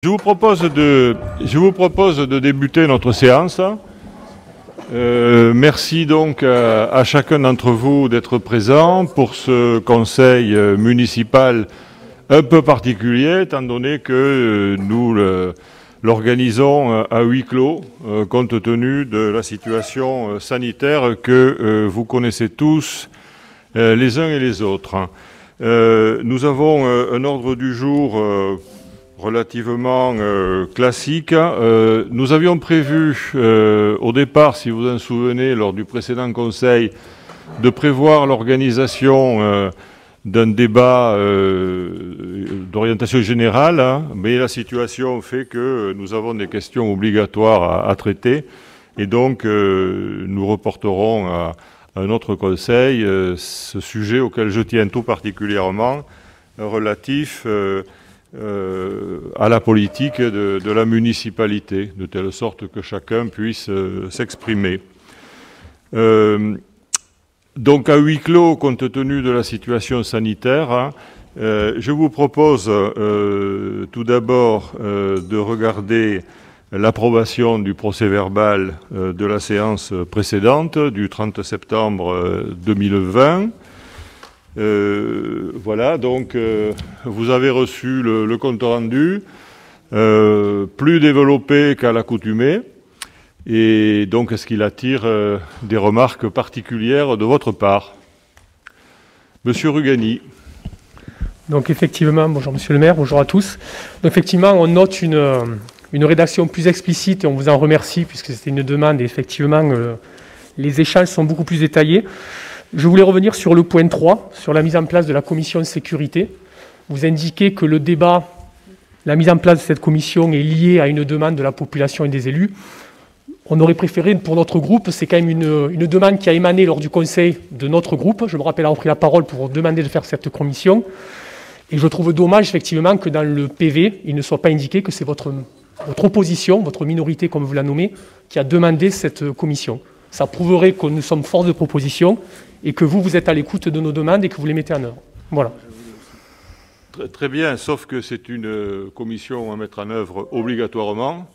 Je vous propose de débuter notre séance. Merci donc à chacun d'entre vous d'être présent pour ce conseil municipal un peu particulier, étant donné que nous l'organisons à huis clos, compte tenu de la situation sanitaire que vous connaissez tous les uns et les autres. Nous avons un ordre du jour relativement classique. Nous avions prévu au départ, si vous vous en souvenez, lors du précédent conseil, de prévoir l'organisation d'un débat d'orientation générale, mais la situation fait que nous avons des questions obligatoires à traiter, et donc nous reporterons à un autre conseil ce sujet auquel je tiens tout particulièrement, relatif à la politique de la municipalité, de telle sorte que chacun puisse s'exprimer. Donc à huis clos, compte tenu de la situation sanitaire, je vous propose tout d'abord de regarder l'approbation du procès-verbal de la séance précédente, du 30 septembre 2020. Voilà, donc vous avez reçu le compte rendu, plus développé qu'à l'accoutumée, et donc est-ce qu'il attire des remarques particulières de votre part? Monsieur Rugani. Donc effectivement, bonjour Monsieur le maire, bonjour à tous. Donc, effectivement, on note une rédaction plus explicite et on vous en remercie puisque c'était une demande et effectivement les échanges sont beaucoup plus détaillés. Je voulais revenir sur le point 3, sur la mise en place de la commission de sécurité. Vous indiquez que le débat, la mise en place de cette commission est liée à une demande de la population et des élus. On aurait préféré, pour notre groupe, c'est quand même une demande qui a émané lors du conseil de notre groupe. Je me rappelle avoir pris la parole pour demander de faire cette commission. Et je trouve dommage, effectivement, que dans le PV, il ne soit pas indiqué que c'est votre opposition, votre minorité, comme vous la nommez, qui a demandé cette commission. Ça prouverait que nous sommes force de proposition et que vous êtes à l'écoute de nos demandes et que vous les mettez en œuvre. Voilà. Très bien, sauf que c'est une commission à mettre en œuvre obligatoirement.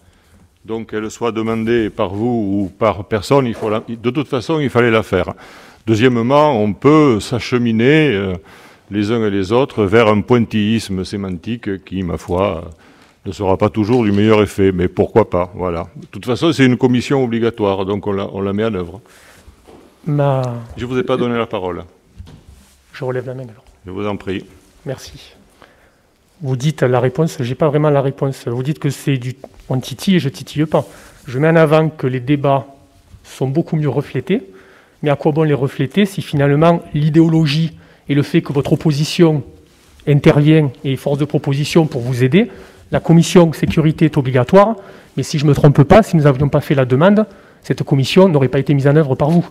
Donc qu'elle soit demandée par vous ou par personne, de toute façon, il fallait la faire. Deuxièmement, on peut s'acheminer les uns et les autres vers un pointillisme sémantique qui, ma foi, ne sera pas toujours du meilleur effet, mais pourquoi pas, voilà. De toute façon, c'est une commission obligatoire, donc on la met en œuvre. Je ne vous ai pas donné la parole. Je relève la main alors. Je vous en prie. Merci. Vous dites la réponse, je n'ai pas vraiment la réponse. Vous dites que c'est on titille et je titille pas. Je mets en avant que les débats sont beaucoup mieux reflétés, mais à quoi bon les refléter si finalement l'idéologie et le fait que votre opposition intervient et est force de proposition pour vous aider, la commission sécurité est obligatoire, mais si je ne me trompe pas, si nous n'avions pas fait la demande, cette commission n'aurait pas été mise en œuvre par vous.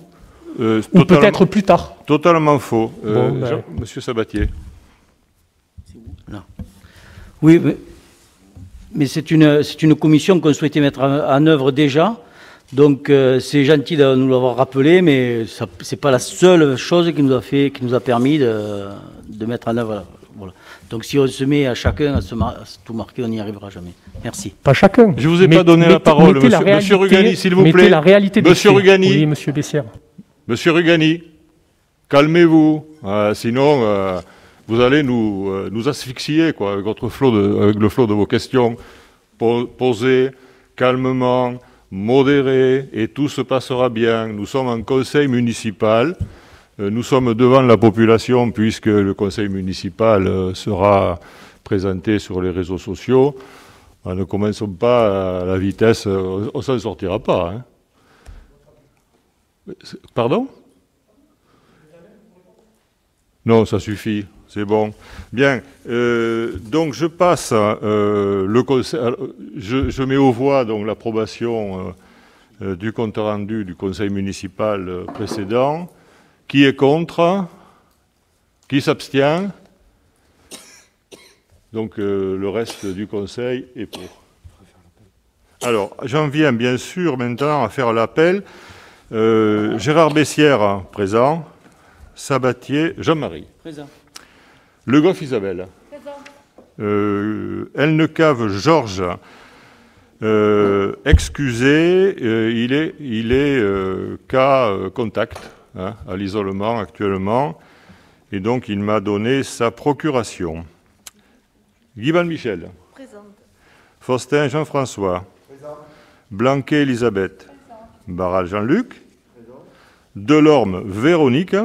Ou peut-être plus tard. Totalement faux. Monsieur Sabatier. Non. Oui, mais c'est une commission qu'on souhaitait mettre en œuvre déjà. Donc c'est gentil de nous l'avoir rappelé, mais ce n'est pas la seule chose qui nous a permis de mettre en œuvre. Voilà. Donc si on se met à chacun à tout marquer, on n'y arrivera jamais. Merci. Pas chacun. Je ne vous ai pas donné la parole, monsieur Rugani, s'il vous plaît. Mettez la réalité des Monsieur faits. Rugani. Oui, monsieur Bessières. Monsieur Rugani, calmez-vous. Sinon, vous allez nous asphyxier quoi, avec le flot de vos questions. Posez calmement, modéré, et tout se passera bien. Nous sommes en conseil municipal. Nous sommes devant la population puisque le conseil municipal sera présenté sur les réseaux sociaux. Ne commençons pas à la vitesse, on ne s'en sortira pas. Hein. Pardon? Non, ça suffit, c'est bon. Bien, donc je passe le conseil. Je mets aux voix donc l'approbation du compte rendu du conseil municipal précédent. Qui est contre? Qui s'abstient? Donc le reste du conseil est pour. Alors, j'en viens bien sûr maintenant à faire l'appel. Gérard Bessières, présent. Sabatier, Jean-Marie. Présent. Le Goff Isabelle. Présent. Elnecave Georges, excusé, il est cas contact, hein, à l'isolement actuellement, et donc il m'a donné sa procuration. Guy Van Michel. Présente. Faustin Jean-François. Présent. Blanquet Elisabeth. Présent. Barral Jean-Luc. Présent. Delorme Véronique.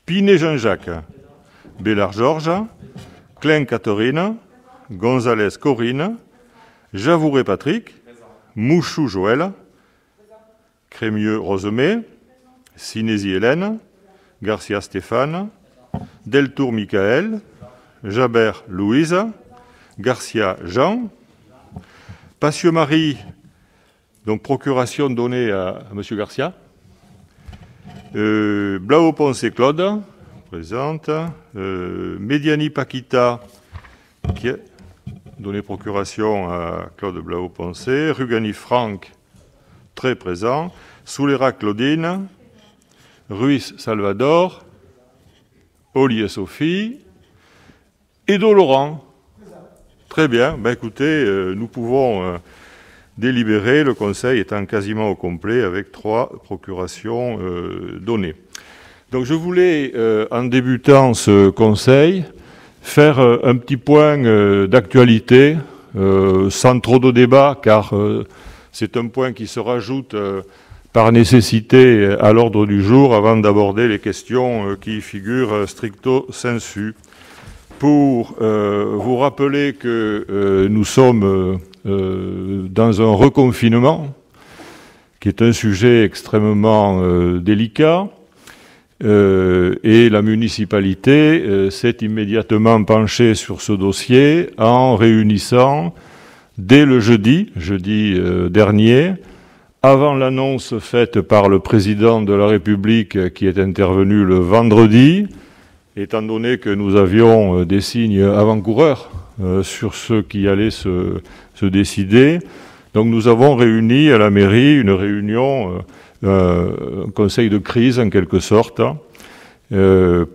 Pinet Jean-Jacques. Bélard Georges. Klein Catherine. Gonzalez Corinne. Javouré Patrick. Présent. Mouchou Joël. Crémieux Rosemée. Sinési Hélène. Garcia Stéphane. Deltour Michael. Jabert Louise. Garcia Jean. Passieux-Marie, donc procuration donnée à M. Garcia. Blaoponce Claude, présente. Mediani Paquita, qui a donné procuration à Claude Blaoponce. Rugani Franck, très présent. Soulera Claudine. Ruiz Salvador. Ollier Sophie. Edo Laurent. Très bien. Ben, écoutez, nous pouvons délibérer, le Conseil étant quasiment au complet avec 3 procurations données. Donc je voulais, en débutant ce Conseil, faire un petit point d'actualité, sans trop de débat, car c'est un point qui se rajoute par nécessité à l'ordre du jour avant d'aborder les questions qui figurent stricto sensu. Pour vous rappeler que nous sommes dans un reconfinement, qui est un sujet extrêmement délicat, et la municipalité s'est immédiatement penchée sur ce dossier en réunissant dès le jeudi dernier, avant l'annonce faite par le président de la République qui est intervenu le vendredi, étant donné que nous avions des signes avant-coureurs sur ce qui allait se décider. Donc nous avons réuni à la mairie une réunion, un conseil de crise en quelque sorte,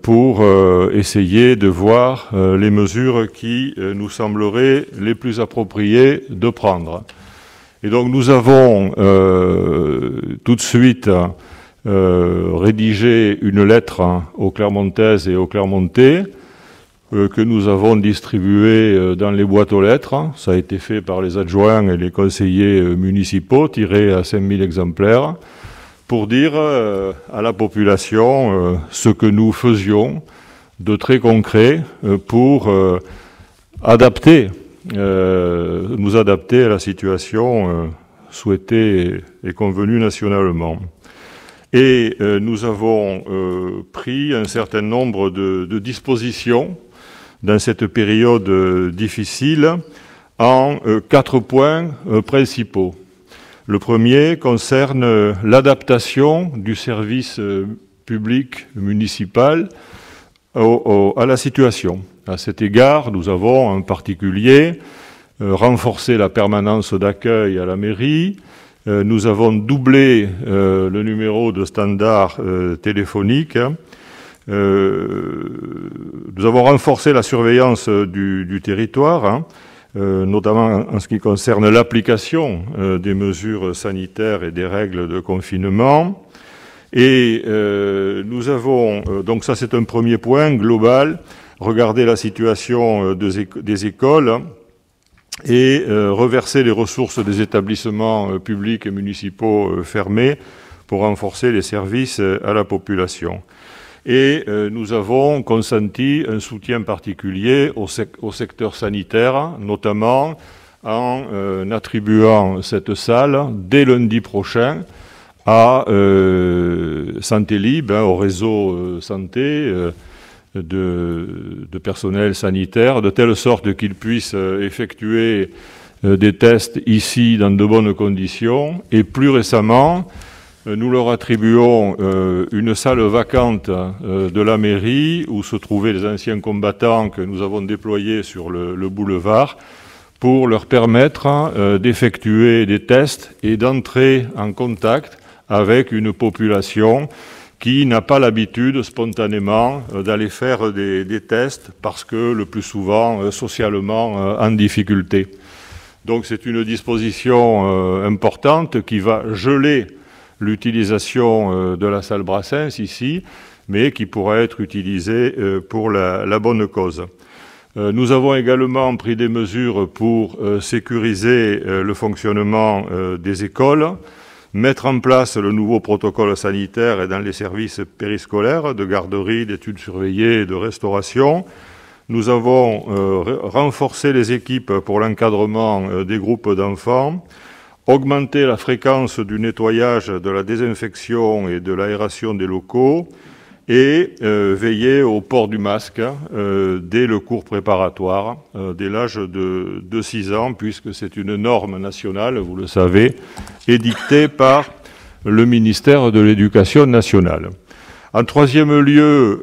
pour essayer de voir les mesures qui nous sembleraient les plus appropriées de prendre. Et donc nous avons tout de suite rédigé une lettre aux Clermontaises et aux Clermontais que nous avons distribuée dans les boîtes aux lettres. Ça a été fait par les adjoints et les conseillers municipaux, tiré à 5000 exemplaires, pour dire à la population ce que nous faisions de très concret pour nous adapter à la situation souhaitée et convenue nationalement. Et nous avons pris un certain nombre de dispositions dans cette période difficile en 4 points principaux. Le premier concerne l'adaptation du service public municipal à la situation. À cet égard, nous avons en particulier renforcé la permanence d'accueil à la mairie. Nous avons doublé le numéro de standard téléphonique. Nous avons renforcé la surveillance du territoire, notamment en ce qui concerne l'application des mesures sanitaires et des règles de confinement. Et nous avons, donc ça c'est un premier point global, regarder la situation des écoles et reverser les ressources des établissements publics et municipaux fermés pour renforcer les services à la population. Et nous avons consenti un soutien particulier au secteur sanitaire, notamment en attribuant cette salle dès lundi prochain à Santé Libre, au réseau santé de personnel sanitaire, de telle sorte qu'ils puissent effectuer des tests ici dans de bonnes conditions. Et plus récemment, nous leur attribuons une salle vacante de la mairie où se trouvaient les anciens combattants que nous avons déployés sur le boulevard pour leur permettre d'effectuer des tests et d'entrer en contact avec une population qui n'a pas l'habitude spontanément d'aller faire des tests parce que le plus souvent socialement en difficulté. Donc c'est une disposition importante qui va geler l'utilisation de la salle Brassens ici, mais qui pourra être utilisée pour la bonne cause. Nous avons également pris des mesures pour sécuriser le fonctionnement des écoles, mettre en place le nouveau protocole sanitaire dans les services périscolaires de garderie, d'études surveillées et de restauration. Nous avons renforcé les équipes pour l'encadrement des groupes d'enfants, augmenté la fréquence du nettoyage, de la désinfection et de l'aération des locaux et veillé au port du masque dès le cours préparatoire, dès l'âge de 6 ans, puisque c'est une norme nationale, vous le savez, édictée par le ministère de l'Éducation nationale. En troisième lieu,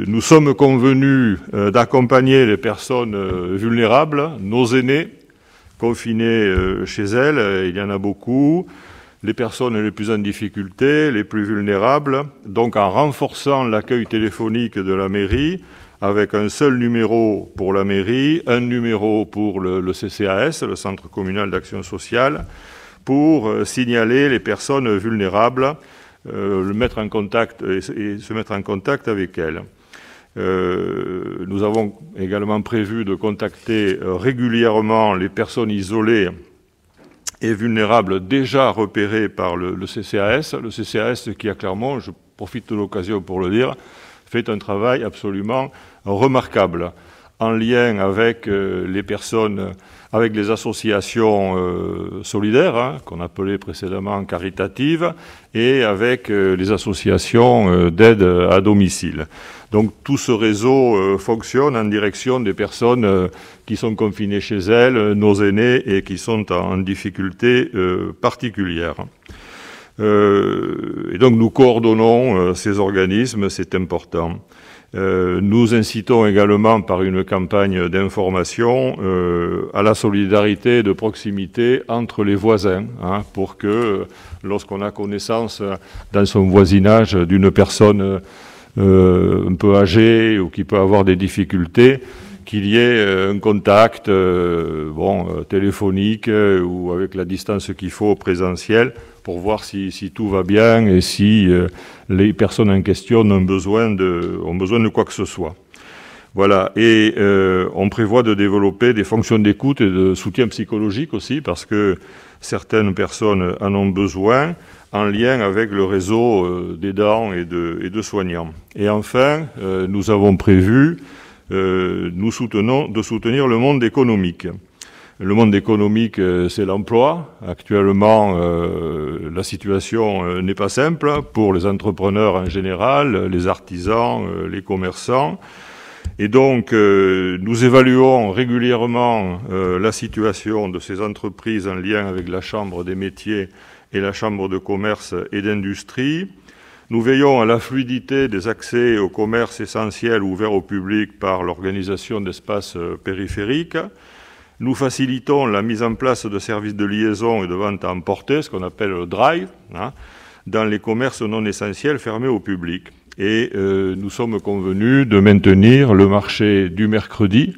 nous sommes convenus d'accompagner les personnes vulnérables, nos aînés, confinés chez elles, il y en a beaucoup, les personnes les plus en difficulté, les plus vulnérables, donc en renforçant l'accueil téléphonique de la mairie, avec un seul numéro pour la mairie, un numéro pour le CCAS, le Centre communal d'action sociale, pour signaler les personnes vulnérables, se mettre en contact avec elles. Nous avons également prévu de contacter régulièrement les personnes isolées et vulnérables déjà repérées par le CCAS. Le CCAS qui, à Clermont, je profite de l'occasion pour le dire, fait un travail absolument remarquable en lien avec les personnes, avec les associations solidaires, qu'on appelait précédemment caritatives, et avec les associations d'aide à domicile. Donc tout ce réseau fonctionne en direction des personnes qui sont confinées chez elles, nos aînés, et qui sont en difficulté particulière. Et donc nous coordonnons ces organismes, c'est important. Nous incitons également par une campagne d'information à la solidarité de proximité entre les voisins, pour que lorsqu'on a connaissance dans son voisinage d'une personne un peu âgée ou qui peut avoir des difficultés, qu'il y ait un contact téléphonique ou avec la distance qu'il faut présentiel pour voir si tout va bien et si les personnes en question ont besoin de quoi que ce soit. Voilà, et on prévoit de développer des fonctions d'écoute et de soutien psychologique aussi, parce que certaines personnes en ont besoin, en lien avec le réseau d'aidants et de soignants. Et enfin, nous avons prévu de soutenir le monde économique. Le monde économique, c'est l'emploi. Actuellement, la situation n'est pas simple pour les entrepreneurs en général, les artisans, les commerçants. Et donc, nous évaluons régulièrement la situation de ces entreprises en lien avec la Chambre des métiers et la Chambre de commerce et d'industrie. Nous veillons à la fluidité des accès au commerce essentiel ouvert au public par l'organisation d'espaces périphériques. Nous facilitons la mise en place de services de liaison et de vente à emporter, ce qu'on appelle le drive, dans les commerces non essentiels fermés au public. Et nous sommes convenus de maintenir le marché du mercredi,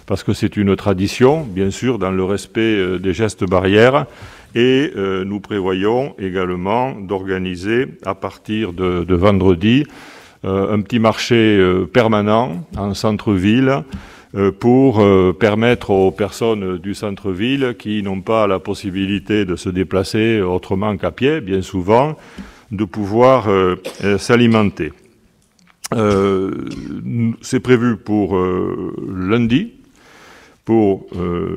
parce que c'est une tradition, bien sûr, dans le respect des gestes barrières. Et nous prévoyons également d'organiser, à partir de vendredi, un petit marché permanent en centre-ville pour permettre aux personnes du centre-ville qui n'ont pas la possibilité de se déplacer autrement qu'à pied, bien souvent, de pouvoir s'alimenter. C'est prévu pour lundi, pour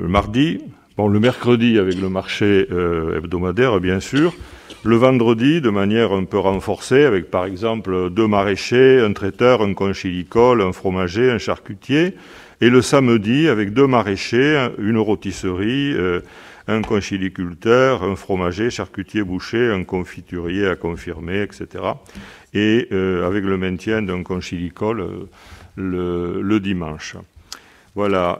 mardi, le mercredi avec le marché hebdomadaire, bien sûr, le vendredi de manière un peu renforcée avec par exemple 2 maraîchers, un traiteur, un conchilicole, un fromager, un charcutier, et le samedi avec 2 maraîchers, une rôtisserie, un conchiliculteur, un fromager, charcutier, boucher, un confiturier à confirmer, etc. Et avec le maintien d'un conchilicole le dimanche. Voilà,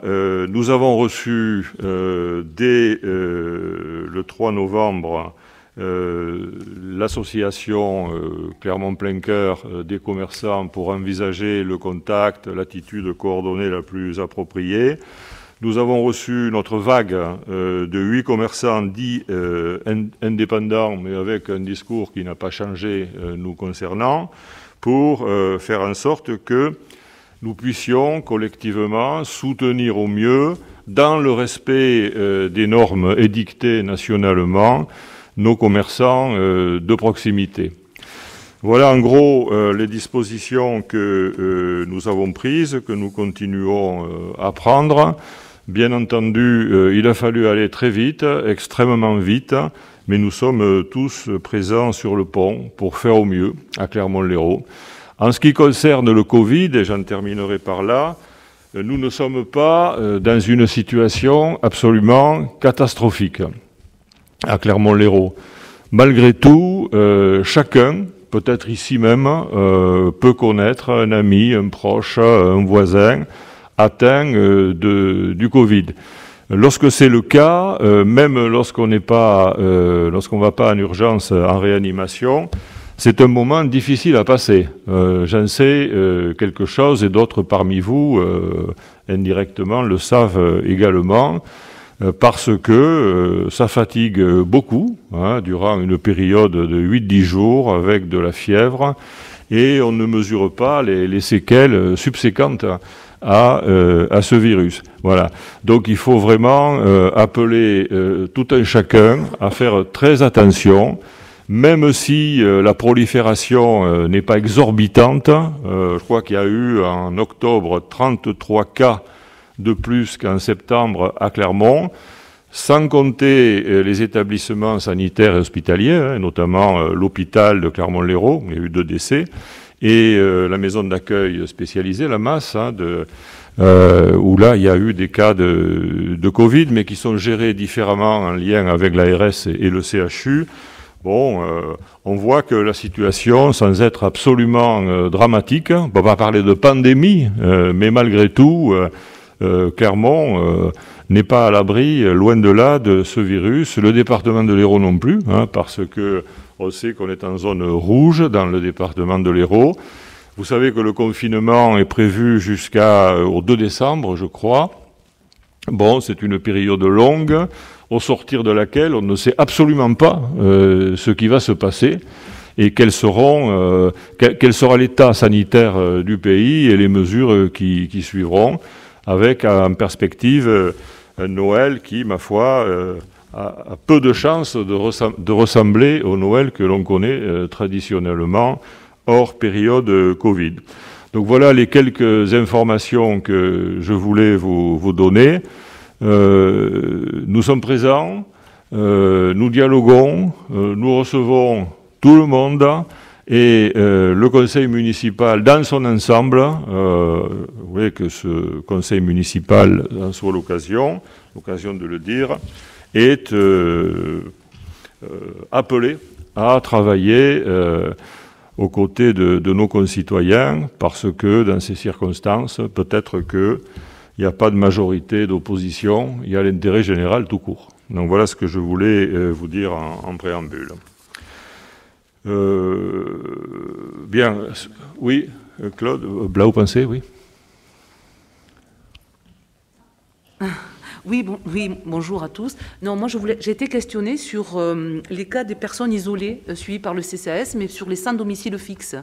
nous avons reçu dès le 3 novembre l'association Clermont Plein Cœur des commerçants pour envisager le contact, l'attitude coordonnée la plus appropriée. Nous avons reçu notre vague de 8 commerçants dits indépendants, mais avec un discours qui n'a pas changé nous concernant, pour faire en sorte que nous puissions collectivement soutenir au mieux, dans le respect des normes édictées nationalement, nos commerçants de proximité. Voilà en gros les dispositions que nous avons prises, que nous continuons à prendre. Bien entendu, il a fallu aller très vite, extrêmement vite, mais nous sommes tous présents sur le pont pour faire au mieux à Clermont-Lérault. En ce qui concerne le Covid, et j'en terminerai par là, nous ne sommes pas dans une situation absolument catastrophique à Clermont-Lérault. Malgré tout, chacun, peut-être ici même, peut connaître un ami, un proche, un voisin atteint du Covid. Lorsque c'est le cas, même lorsqu'on ne va pas en urgence en réanimation, c'est un moment difficile à passer. J'en sais quelque chose et d'autres parmi vous, indirectement, le savent également. Parce que ça fatigue beaucoup durant une période de 8-10 jours avec de la fièvre et on ne mesure pas les séquelles subséquentes à ce virus. Voilà. Donc il faut vraiment appeler tout un chacun à faire très attention, même si la prolifération n'est pas exorbitante. Je crois qu'il y a eu en octobre 33 cas de plus qu'en septembre à Clermont, sans compter les établissements sanitaires et hospitaliers, notamment l'hôpital de Clermont-Lérault, il y a eu 2 décès, et la maison d'accueil spécialisée, la MAS, où là il y a eu des cas de Covid, mais qui sont gérés différemment en lien avec l'ARS et le CHU. Bon, on voit que la situation, sans être absolument dramatique, on ne peut pas parler de pandémie, mais malgré tout, Clermont n'est pas à l'abri, loin de là, de ce virus. Le département de l'Hérault non plus, parce que on sait qu'on est en zone rouge dans le département de l'Hérault. Vous savez que le confinement est prévu jusqu'au 2 décembre, je crois. Bon, c'est une période longue, au sortir de laquelle on ne sait absolument pas ce qui va se passer et quel sera l'état sanitaire du pays et les mesures qui suivront, avec en perspective un Noël qui, ma foi, a peu de chances de ressembler au Noël que l'on connaît traditionnellement hors période Covid. Donc voilà les quelques informations que je voulais vous donner. Nous sommes présents, nous dialoguons, nous recevons tout le monde et le conseil municipal dans son ensemble, vous voyez que ce conseil municipal en soit l'occasion de le dire, est appelé à travailler aux côtés de nos concitoyens, parce que dans ces circonstances, peut-être qu'il n'y a pas de majorité d'opposition, il y a l'intérêt général tout court. Donc voilà ce que je voulais vous dire en préambule. Bien, oui, Claude, là vous pensez, oui. Oui, bonjour à tous. Non, moi j'ai été questionnée sur les cas des personnes isolées suivies par le CCAS, mais sur les sans domicile fixe.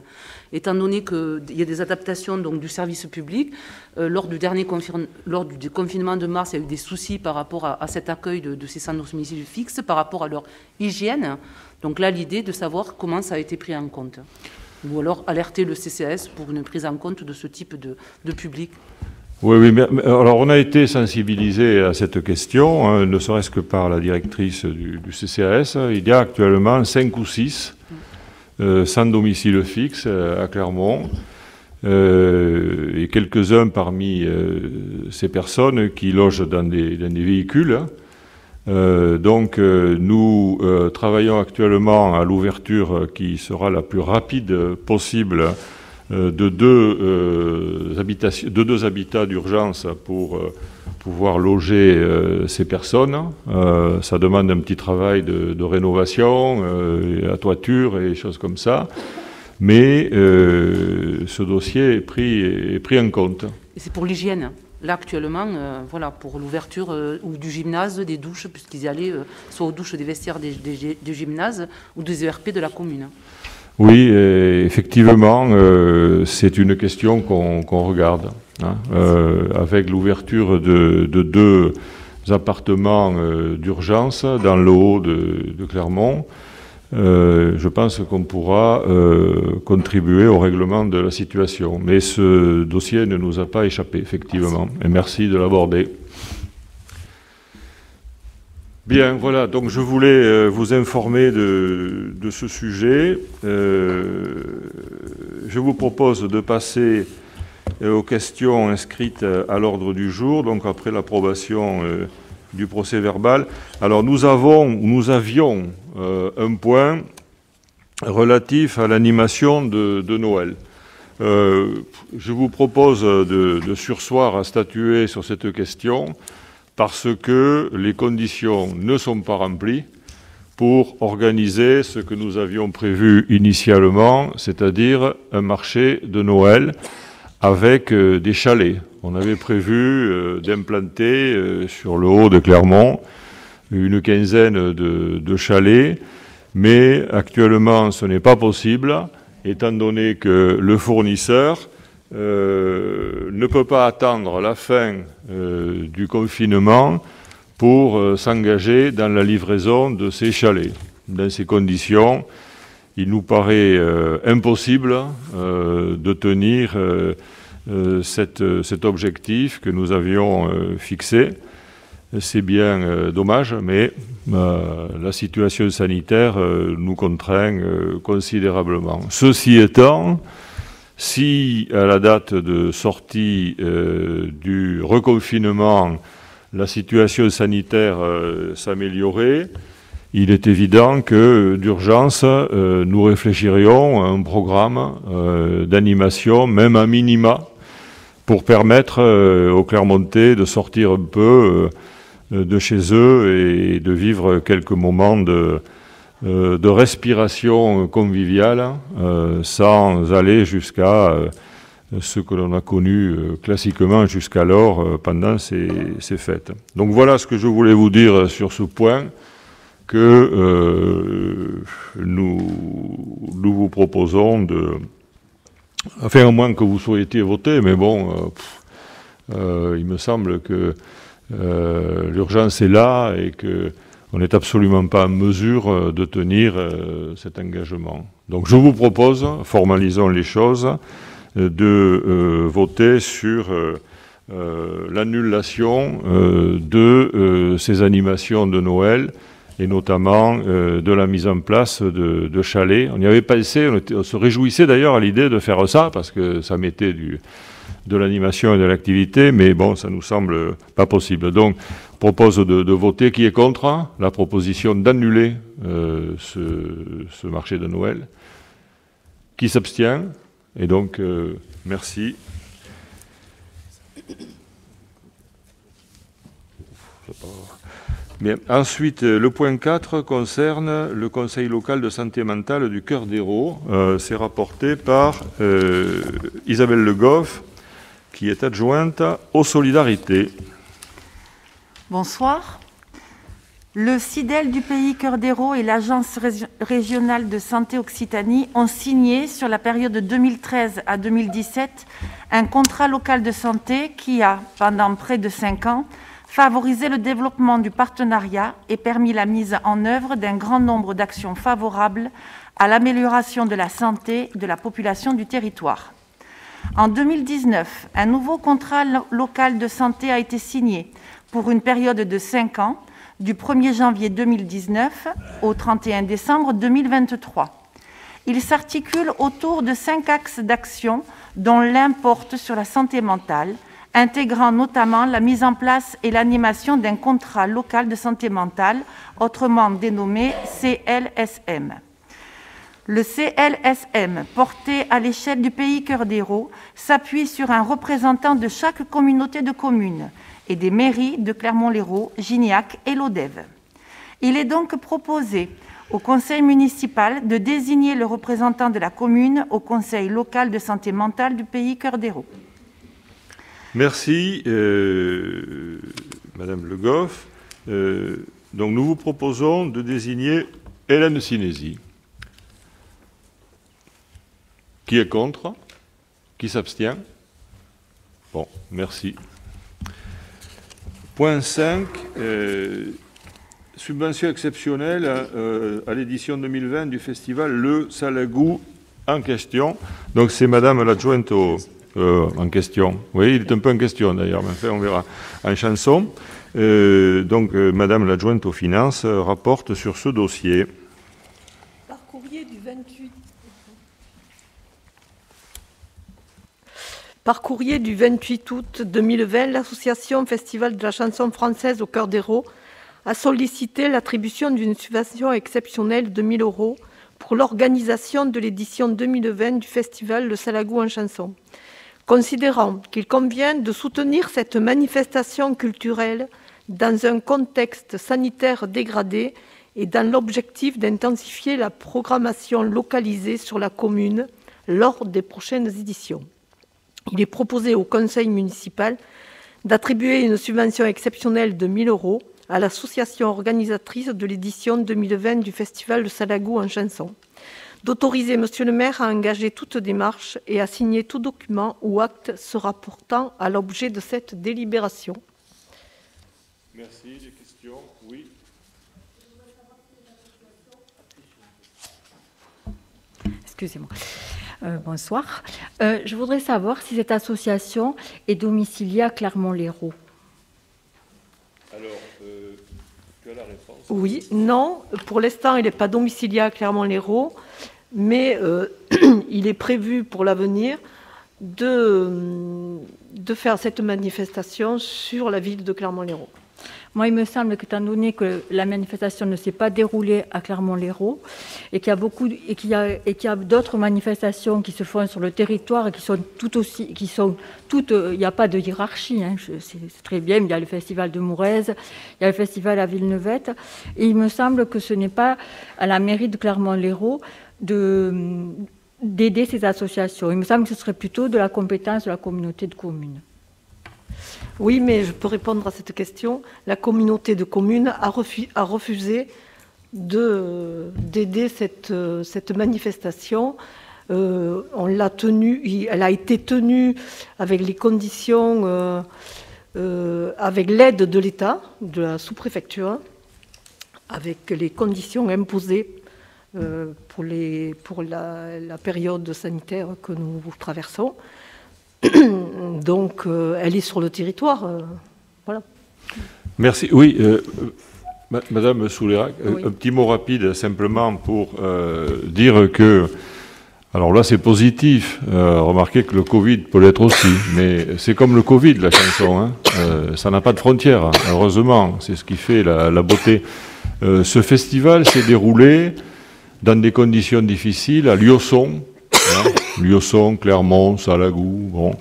Étant donné qu'il y a des adaptations donc, du service public, lors du confinement de mars, il y a eu des soucis par rapport à cet accueil de ces sans domicile fixe, par rapport à leur hygiène. Donc là, l'idée de savoir comment ça a été pris en compte. Ou alors alerter le CCAS pour une prise en compte de ce type de public. Oui, mais alors on a été sensibilisé à cette question, ne serait-ce que par la directrice du CCAS. Il y a actuellement 5 ou 6 sans domicile fixe à Clermont, et quelques-uns parmi ces personnes qui logent dans des véhicules. Donc nous travaillons actuellement à l'ouverture qui sera la plus rapide possible de deux habitats d'urgence pour pouvoir loger ces personnes. Ça demande un petit travail de rénovation, à toiture et choses comme ça. Mais ce dossier est pris en compte. Et c'est pour l'hygiène. Là, actuellement, voilà, pour l'ouverture ou du gymnase, des douches, puisqu'ils y allaient soit aux douches des vestiaires du gymnase ou des ERP de la commune. Oui, effectivement, c'est une question qu'on regarde. Hein, avec l'ouverture de deux appartements d'urgence dans le haut de Clermont, je pense qu'on pourra contribuer au règlement de la situation. Mais ce dossier ne nous a pas échappé, effectivement. Merci. Et merci de l'aborder. Bien, voilà, donc je voulais vous informer de ce sujet. Je vous propose de passer aux questions inscrites à l'ordre du jour, donc après l'approbation du procès-verbal. Alors nous avions un point relatif à l'animation de Noël. Je vous propose de surseoir à statuer sur cette question parce que les conditions ne sont pas remplies pour organiser ce que nous avions prévu initialement, c'est-à-dire un marché de Noël avec des chalets. On avait prévu d'implanter sur le haut de Clermont une quinzaine de chalets, mais actuellement ce n'est pas possible, étant donné que le fournisseur ne peut pas attendre la fin du confinement pour s'engager dans la livraison de ces chalets. Dans ces conditions, il nous paraît impossible de tenir cet objectif que nous avions fixé. C'est bien dommage, mais la situation sanitaire nous contraint considérablement. Ceci étant, si à la date de sortie du reconfinement, la situation sanitaire s'améliorait, il est évident que d'urgence, nous réfléchirions à un programme d'animation, même à minima, pour permettre aux Clermontais de sortir un peu de chez eux et de vivre quelques moments de respiration conviviale, sans aller jusqu'à ce que l'on a connu classiquement jusqu'alors pendant ces fêtes. Donc voilà ce que je voulais vous dire sur ce point, que nous vous proposons de... Enfin, à moins que vous souhaitiez voter, mais bon, il me semble que l'urgence est là et qu'on n'est absolument pas en mesure de tenir cet engagement. Donc je vous propose, formalisons les choses, de voter sur l'annulation de ces animations de Noël, et notamment de la mise en place de chalets. On y avait pensé, on se réjouissait d'ailleurs à l'idée de faire ça, parce que ça mettait de l'animation et de l'activité, mais bon, ça nous semble pas possible. Donc, je propose de voter. Qui est contre la proposition d'annuler ce marché de Noël? Qui s'abstient? Et donc, merci. Bien. Ensuite, le point 4 concerne le Conseil local de santé mentale du Cœur d'Hérault. C'est rapporté par Isabelle Le Goff, qui est adjointe aux solidarités. Bonsoir. Le CIDEL du pays Cœur d'Hérault et l'Agence régionale de santé Occitanie ont signé sur la période de 2013 à 2017 un contrat local de santé qui a, pendant près de 5 ans, favorisé le développement du partenariat et permis la mise en œuvre d'un grand nombre d'actions favorables à l'amélioration de la santé de la population du territoire. En 2019, un nouveau contrat local de santé a été signé pour une période de 5 ans, du 1er janvier 2019 au 31 décembre 2023. Il s'articule autour de 5 axes d'action, dont l'un porte sur la santé mentale, intégrant notamment la mise en place et l'animation d'un contrat local de santé mentale, autrement dénommé CLSM. Le CLSM, porté à l'échelle du pays Cœur d'Hérault, s'appuie sur un représentant de chaque communauté de communes et des mairies de Clermont-Lérault, Gignac et Lodève. Il est donc proposé au conseil municipal de désigner le représentant de la commune au conseil local de santé mentale du pays Cœur d'Hérault. Merci, Madame Le Goff. Donc nous vous proposons de désigner Hélène Sinési. Qui est contre? Qui s'abstient? Bon, merci. Point 5, subvention exceptionnelle à l'édition 2020 du festival Le Salagou en question. Donc c'est Madame l'adjointe en question. Oui, il est un peu en question d'ailleurs, mais enfin on verra. En chanson. Donc Madame l'adjointe aux finances rapporte sur ce dossier. Par courrier du 28. Par courrier du 28 août 2020, l'association Festival de la chanson française au Cœur d'Hérault a sollicité l'attribution d'une subvention exceptionnelle de 1 000 € pour l'organisation de l'édition 2020 du festival Le Salagou en chanson. Considérant qu'il convient de soutenir cette manifestation culturelle dans un contexte sanitaire dégradé et dans l'objectif d'intensifier la programmation localisée sur la commune lors des prochaines éditions. Il est proposé au conseil municipal d'attribuer une subvention exceptionnelle de 1 000 € à l'association organisatrice de l'édition 2020 du festival Le Salagou en chanson, d'autoriser Monsieur le maire à engager toute démarche et à signer tout document ou acte se rapportant à l'objet de cette délibération. Merci. Des questions? Oui. Excusez-moi. Bonsoir. Je voudrais savoir si cette association est domiciliée à Clermont-Lérault. Alors, tu as la réponse? Oui, non. Pour l'instant, il n'est pas domicilié à Clermont-Lérault, mais il est prévu pour l'avenir de faire cette manifestation sur la ville de Clermont-Lérault. Moi, il me semble qu'étant donné que la manifestation ne s'est pas déroulée à Clermont-Lérault et qu'il y a d'autres manifestations qui se font sur le territoire et qui sont toutes aussi, il n'y a pas de hiérarchie, hein, c'est très bien. Il y a le festival de Mourez, il y a le festival à Villeneuve, et il me semble que ce n'est pas à la mairie de Clermont-Lérault d'aider ces associations. Il me semble que ce serait plutôt de la compétence de la communauté de communes. Oui, mais je peux répondre à cette question. La communauté de communes a refusé d'aider cette manifestation. On l'a tenue, elle a été tenue avec les conditions, avec l'aide de l'État, de la sous-préfecture, avec les conditions imposées pour la période sanitaire que nous traversons. Donc, elle est sur le territoire. Voilà. Merci. Oui, Madame Souleyrac, oui. Un petit mot rapide simplement pour dire que, alors là c'est positif, remarquez que le Covid peut l'être aussi, mais c'est comme le Covid la chanson, hein. Ça n'a pas de frontières, hein, heureusement, c'est ce qui fait la beauté. Ce festival s'est déroulé dans des conditions difficiles à Liosson, hein, Liosson, Clermont, Salagou, bon.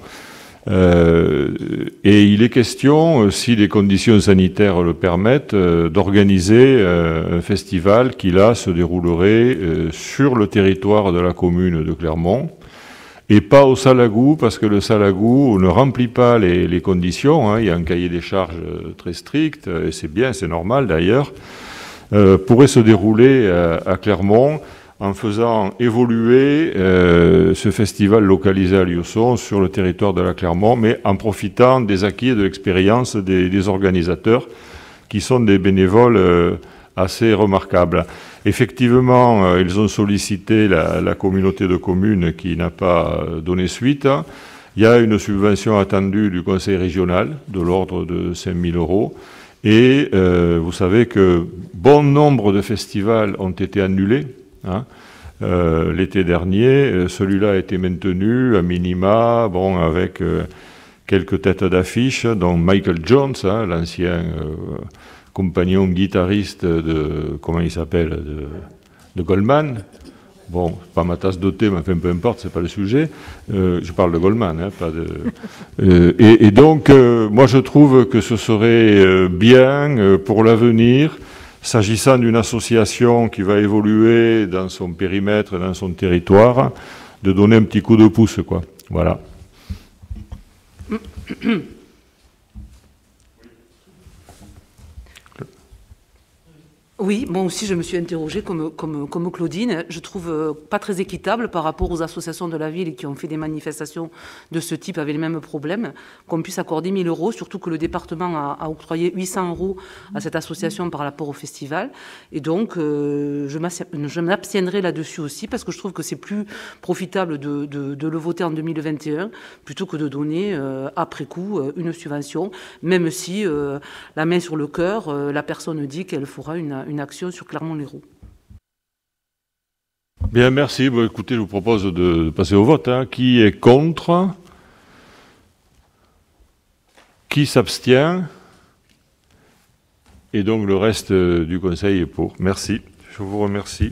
Et il est question, si les conditions sanitaires le permettent, d'organiser un festival qui là se déroulerait sur le territoire de la commune de Clermont et pas au Salagou, parce que le Salagou ne remplit pas les conditions, hein, il y a un cahier des charges très strict, et c'est bien, c'est normal d'ailleurs, pourrait se dérouler à Clermont en faisant évoluer ce festival localisé à Liosson sur le territoire de la Clermont, mais en profitant des acquis et de l'expérience des organisateurs, qui sont des bénévoles assez remarquables. Effectivement, ils ont sollicité la communauté de communes qui n'a pas donné suite. Il y a une subvention attendue du conseil régional de l'ordre de 5 000 €. Et vous savez que bon nombre de festivals ont été annulés. Hein. L'été dernier, celui-là a été maintenu à minima, bon, avec quelques têtes d'affiche, dont Michael Jones, hein, l'ancien compagnon guitariste de, comment il s'appelle, de Goldman. Bon, pas ma tasse de thé, mais enfin, peu importe, c'est pas le sujet. Je parle de Goldman, hein, pas de... et donc, moi, je trouve que ce serait bien pour l'avenir, s'agissant d'une association qui va évoluer dans son périmètre, dans son territoire, de donner un petit coup de pouce, quoi. Voilà. Oui, moi aussi je me suis interrogée comme Claudine. Je trouve pas très équitable par rapport aux associations de la ville qui ont fait des manifestations de ce type avec les mêmes problèmes, qu'on puisse accorder 1 000 €, surtout que le département a octroyé 800 € à cette association par rapport au festival. Et donc je m'abstiendrai là-dessus aussi parce que je trouve que c'est plus profitable de le voter en 2021 plutôt que de donner après coup une subvention, même si la main sur le cœur, la personne dit qu'elle fera une action sur Clermont-Lérault. Bien, merci. Bon, écoutez, je vous propose de passer au vote. Hein. Qui est contre? Qui s'abstient? Et donc le reste du Conseil est pour. Merci. Je vous remercie.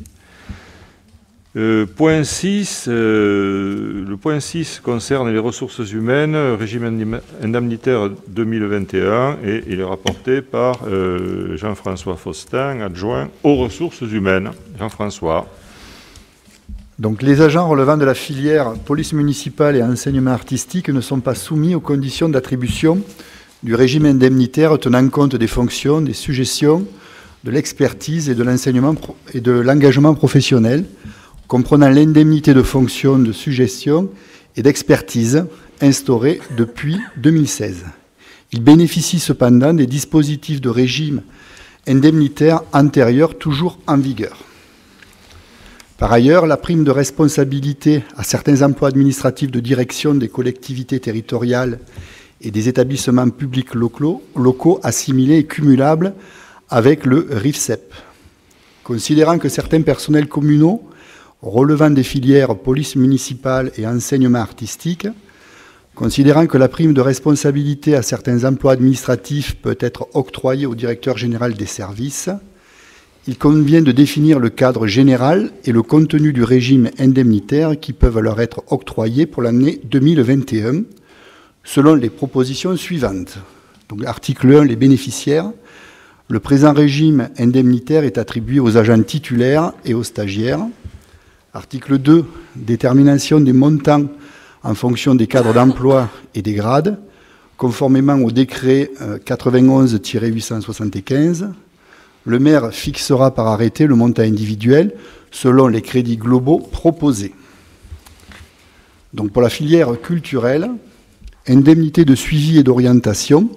Point 6, le point 6 concerne les ressources humaines, régime indemnitaire 2021, et il est rapporté par Jean-François Faustin, adjoint aux ressources humaines. Jean-François. Donc, les agents relevant de la filière police municipale et enseignement artistique ne sont pas soumis aux conditions d'attribution du régime indemnitaire tenant compte des fonctions, des suggestions, de l'expertise et de l'enseignement et de l'engagement professionnel, comprenant l'indemnité de fonction, de suggestion et d'expertise instaurée depuis 2016. Il bénéficie cependant des dispositifs de régime indemnitaire antérieurs toujours en vigueur. Par ailleurs, la prime de responsabilité à certains emplois administratifs de direction des collectivités territoriales et des établissements publics locaux assimilés et cumulables avec le RIFSEP. Considérant que certains personnels communaux relevant des filières police municipale et enseignement artistique, considérant que la prime de responsabilité à certains emplois administratifs peut être octroyée au directeur général des services, il convient de définir le cadre général et le contenu du régime indemnitaire qui peuvent leur être octroyés pour l'année 2021, selon les propositions suivantes. Donc, article 1, les bénéficiaires. Le présent régime indemnitaire est attribué aux agents titulaires et aux stagiaires. Article 2, détermination des montants en fonction des cadres d'emploi et des grades, conformément au décret 91-875. Le maire fixera par arrêté le montant individuel selon les crédits globaux proposés. Donc pour la filière culturelle, indemnité de suivi et d'orientation,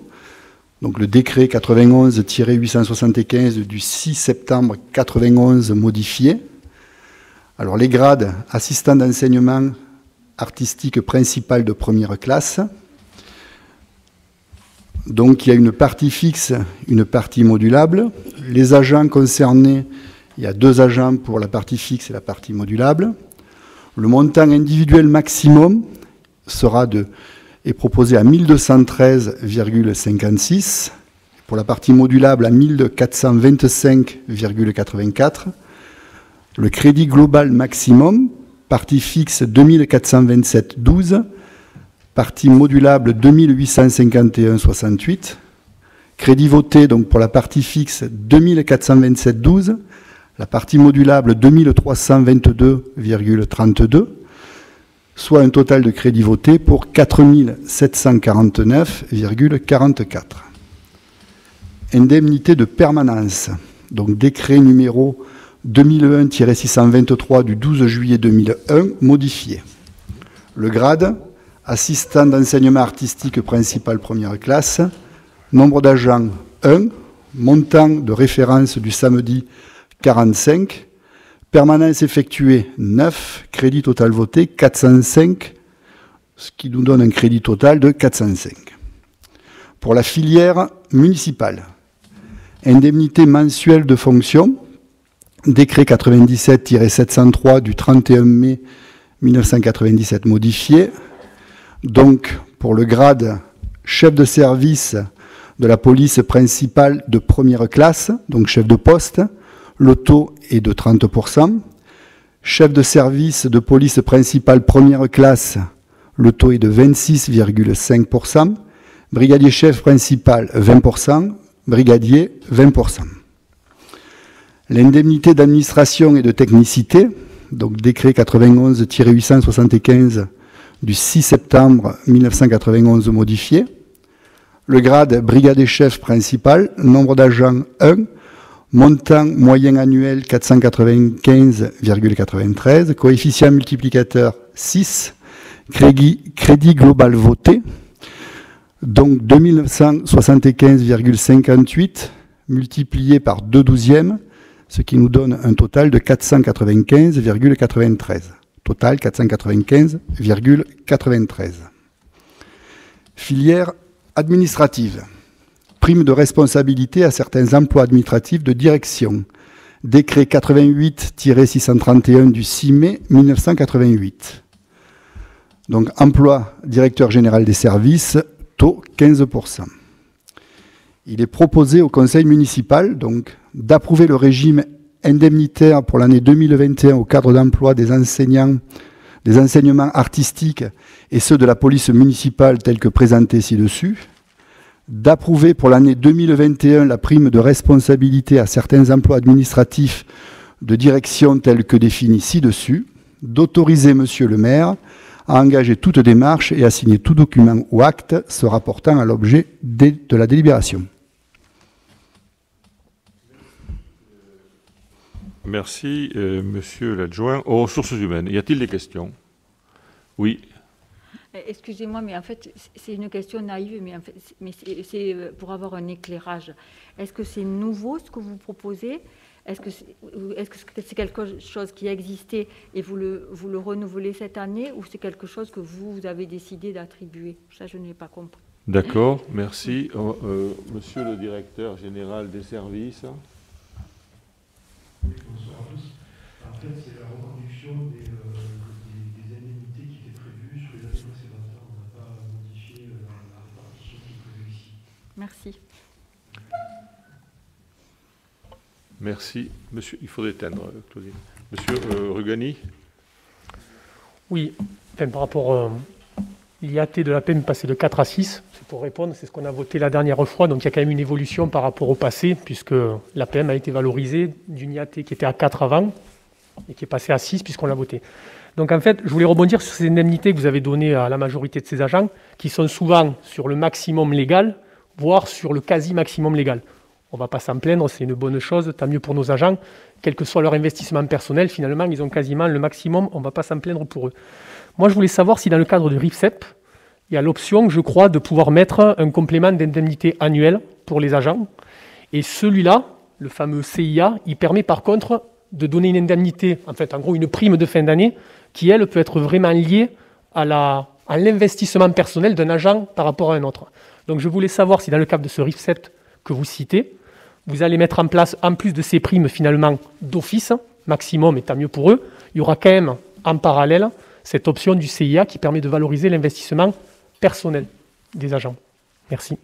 donc le décret 91-875 du 6 septembre 91 modifié. Alors les grades assistant d'enseignement artistique principal de première classe. Donc il y a une partie fixe, une partie modulable. Les agents concernés, il y a 2 agents pour la partie fixe et la partie modulable. Le montant individuel maximum est proposé à 1213,56. Pour la partie modulable à 1425,84. Le crédit global maximum, partie fixe 2427,12, partie modulable 2851,68, crédit voté donc pour la partie fixe 2427,12, la partie modulable 2322,32, soit un total de crédit voté pour 4749,44. Indemnité de permanence, donc décret numéro 2001-623 du 12 juillet 2001, modifié. Le grade, assistant d'enseignement artistique principal première classe, nombre d'agents 1, montant de référence du samedi 45, permanence effectuée 9, crédit total voté 405, ce qui nous donne un crédit total de 405. Pour la filière municipale, indemnité mensuelle de fonction, décret 97-703 du 31 mai 1997 modifié. Donc, pour le grade chef de service de la police principale de première classe, donc chef de poste, le taux est de 30%. Chef de service de police principal première classe, le taux est de 26,5%. Brigadier chef principal, 20%. Brigadier, 20%. L'indemnité d'administration et de technicité, donc décret 91-875 du 6 septembre 1991 modifié. Le grade brigadier chef principal, nombre d'agents 1, montant moyen annuel 495,93, coefficient multiplicateur 6, crédit global voté, donc 2975,58 multiplié par 2/12, ce qui nous donne un total de 495,93. Total 495,93. Filière administrative. Prime de responsabilité à certains emplois administratifs de direction. Décret 88-631 du 6 mai 1988. Donc, emploi directeur général des services, taux 15%. Il est proposé au conseil municipal donc d'approuver le régime indemnitaire pour l'année 2021 au cadre d'emploi des enseignants, des enseignements artistiques et ceux de la police municipale tels que présentés ci-dessus, d'approuver pour l'année 2021 la prime de responsabilité à certains emplois administratifs de direction tels que définis ci-dessus, d'autoriser Monsieur le maire à engager toute démarche et à signer tout document ou acte se rapportant à l'objet de la délibération. Merci, monsieur l'adjoint. Aux ressources humaines, y a-t-il des questions? Oui. Excusez-moi, mais en fait, c'est une question naïve, mais c'est pour avoir un éclairage. Est-ce que c'est nouveau ce que vous proposez? Est-ce que c'est quelque chose qui existait et vous le renouvelez cette année, ou c'est quelque chose que vous avez décidé d'attribuer? Ça, je n'ai pas compris. D'accord, merci. Monsieur le directeur général des services. Bonsoir à tous. En fait, c'est la reconduction des indemnités qui étaient prévues sur les années précédentes. On n'a pas modifié la répartition qui est prévue ici. Merci. Merci. Monsieur, il faut éteindre, Claudine. Monsieur Rugani. Oui, enfin, par rapport l'IAT de la PEM passé de 4 à 6, c'est pour répondre, c'est ce qu'on a voté la dernière fois, donc il y a quand même une évolution par rapport au passé, puisque la PEM a été valorisée d'une IAT qui était à 4 avant, et qui est passée à 6 puisqu'on l'a voté. Donc en fait, je voulais rebondir sur ces indemnités que vous avez données à la majorité de ces agents, qui sont souvent sur le maximum légal, voire sur le quasi-maximum légal. On ne va pas s'en plaindre, c'est une bonne chose, tant mieux pour nos agents. Quel que soit leur investissement personnel, finalement, ils ont quasiment le maximum, on ne va pas s'en plaindre pour eux. Moi, je voulais savoir si dans le cadre du RIFSEP, il y a l'option, je crois, de pouvoir mettre un complément d'indemnité annuel pour les agents. Et celui-là, le fameux CIA, il permet par contre de donner une indemnité, en fait, en gros, une prime de fin d'année, qui, elle, peut être vraiment liée à l'investissement personnel d'un agent par rapport à un autre. Donc, je voulais savoir si dans le cadre de ce RIFSEP que vous citez, vous allez mettre en place, en plus de ces primes finalement d'office, maximum et tant mieux pour eux, il y aura quand même en parallèle cette option du CIA qui permet de valoriser l'investissement personnel des agents. Merci.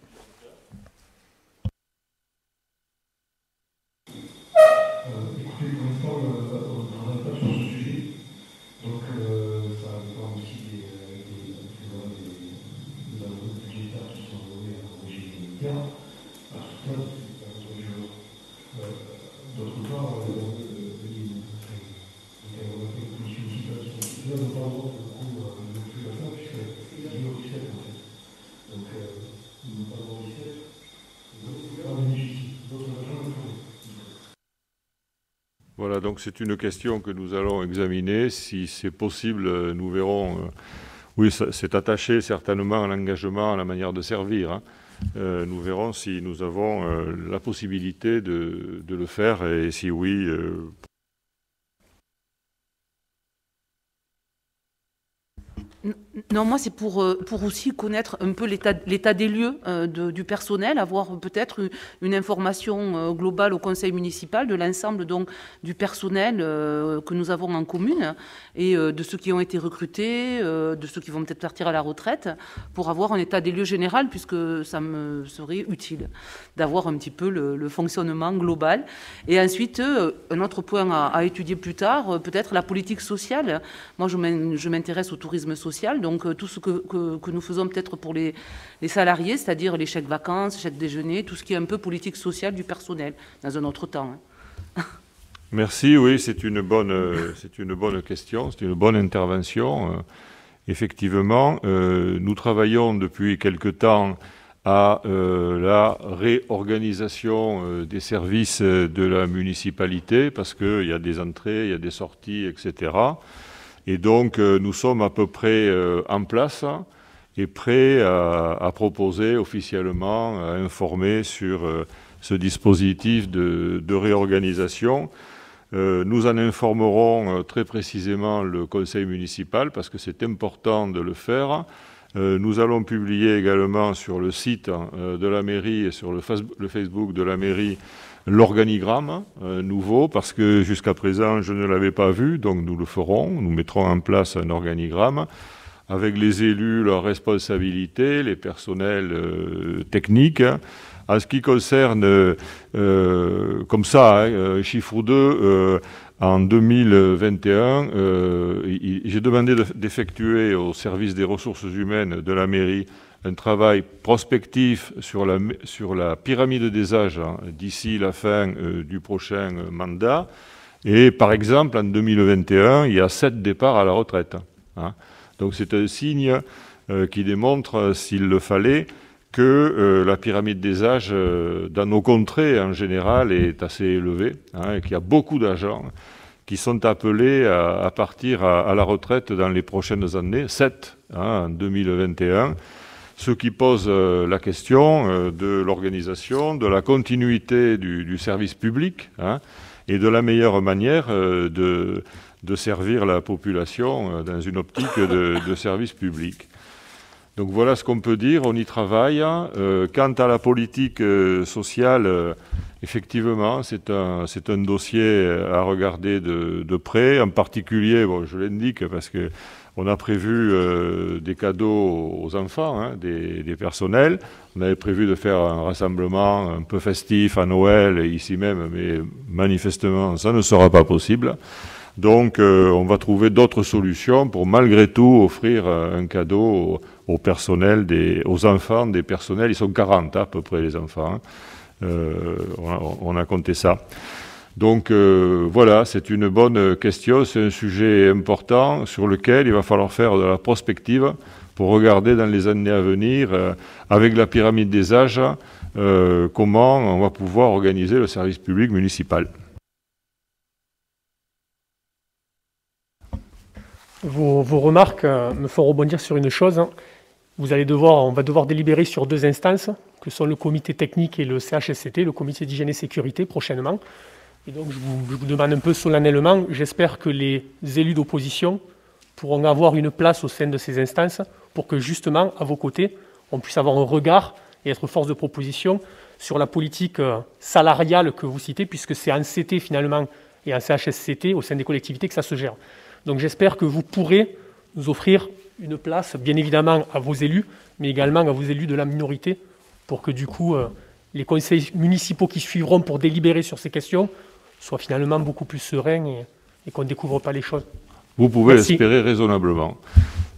Écoutez, pour l'instant, on ne travaille pas sur ce sujet. Donc, ça dépend aussi des enveloppes budgétaires qui sont allouées à un régime immédiat. À ce stade, d'autre part, on a une commission municipale qui sont là, nous parlons beaucoup de plus à ça, puisqu'il y a eu au 17 en fait. Donc, nous parlons au 17, d'autres bénéficient, d'autres agents le font. Voilà, donc c'est une question que nous allons examiner. Si c'est possible, nous verrons. Oui, c'est attaché certainement à l'engagement, à la manière de servir. Hein. Nous verrons si nous avons la possibilité de le faire et si oui. Non, moi c'est pour aussi connaître un peu l'état des lieux du personnel, avoir peut-être une information globale au conseil municipal de l'ensemble donc du personnel que nous avons en commune et de ceux qui ont été recrutés, de ceux qui vont peut-être partir à la retraite, pour avoir un état des lieux général, puisque ça me serait utile d'avoir un petit peu le fonctionnement global. Et ensuite, un autre point à étudier plus tard, peut-être la politique sociale. Moi, je m'intéresse au tourisme social, donc tout ce que nous faisons peut-être pour les salariés, c'est-à-dire les chèques vacances, chèques déjeuner, tout ce qui est un peu politique sociale du personnel, dans un autre temps. Merci, oui, c'est une bonne question, c'est une bonne intervention. Effectivement, nous travaillons depuis quelque temps à la réorganisation des services de la municipalité, parce qu'il y a des entrées, il y a des sorties, etc. Et donc, nous sommes à peu près en place et prêts à proposer officiellement, à informer sur ce dispositif de réorganisation. Nous en informerons très précisément le conseil municipal, parce que c'est important de le faire. Nous allons publier également sur le site de la mairie et sur le Facebook de la mairie l'organigramme nouveau, parce que jusqu'à présent je ne l'avais pas vu, donc nous le ferons. Nous mettrons en place un organigramme avec les élus, leurs responsabilités, les personnels techniques. En ce qui concerne, comme ça, un chiffre ou deux, en 2021, j'ai demandé d'effectuer au service des ressources humaines de la mairie un travail prospectif sur la pyramide des âges d'ici la fin du prochain mandat. Et par exemple, en 2021, il y a 7 départs à la retraite. Donc c'est un signe qui démontre, s'il le fallait, que la pyramide des âges dans nos contrées en général est assez élevée, et qu'il y a beaucoup d'agents qui sont appelés à partir à la retraite dans les prochaines années, 7 en 2021, ce qui pose la question de l'organisation, de la continuité du service public, et de la meilleure manière de servir la population dans une optique de service public. Donc voilà ce qu'on peut dire, on y travaille. Quant à la politique sociale, effectivement, c'est un dossier à regarder de près, en particulier, bon, je l'indique parce qu'on a prévu des cadeaux aux enfants, des personnels. On avait prévu de faire un rassemblement un peu festif à Noël, ici même, mais manifestement, ça ne sera pas possible. Donc, on va trouver d'autres solutions pour malgré tout offrir un cadeau au personnel, aux enfants des personnels. Ils sont 40 à peu près les enfants. On a compté ça. Donc voilà, c'est une bonne question. C'est un sujet important sur lequel il va falloir faire de la prospective pour regarder dans les années à venir, avec la pyramide des âges, comment on va pouvoir organiser le service public municipal. Vos remarques me font rebondir sur une chose. On va devoir délibérer sur 2 instances, que sont le comité technique et le CHSCT, le comité d'hygiène et sécurité, prochainement. Et donc, je vous demande un peu solennellement, j'espère que les élus d'opposition pourront avoir une place au sein de ces instances pour que, justement, à vos côtés, on puisse avoir un regard et être force de proposition sur la politique salariale que vous citez, puisque c'est en CT, finalement, et en CHSCT, au sein des collectivités, que ça se gère. Donc, j'espère que vous pourrez nous offrir une place, bien évidemment, à vos élus, mais également à vos élus de la minorité, pour que, du coup, les conseils municipaux qui suivront pour délibérer sur ces questions soient finalement beaucoup plus sereins et qu'on ne découvre pas les choses. Vous pouvez l'espérer raisonnablement.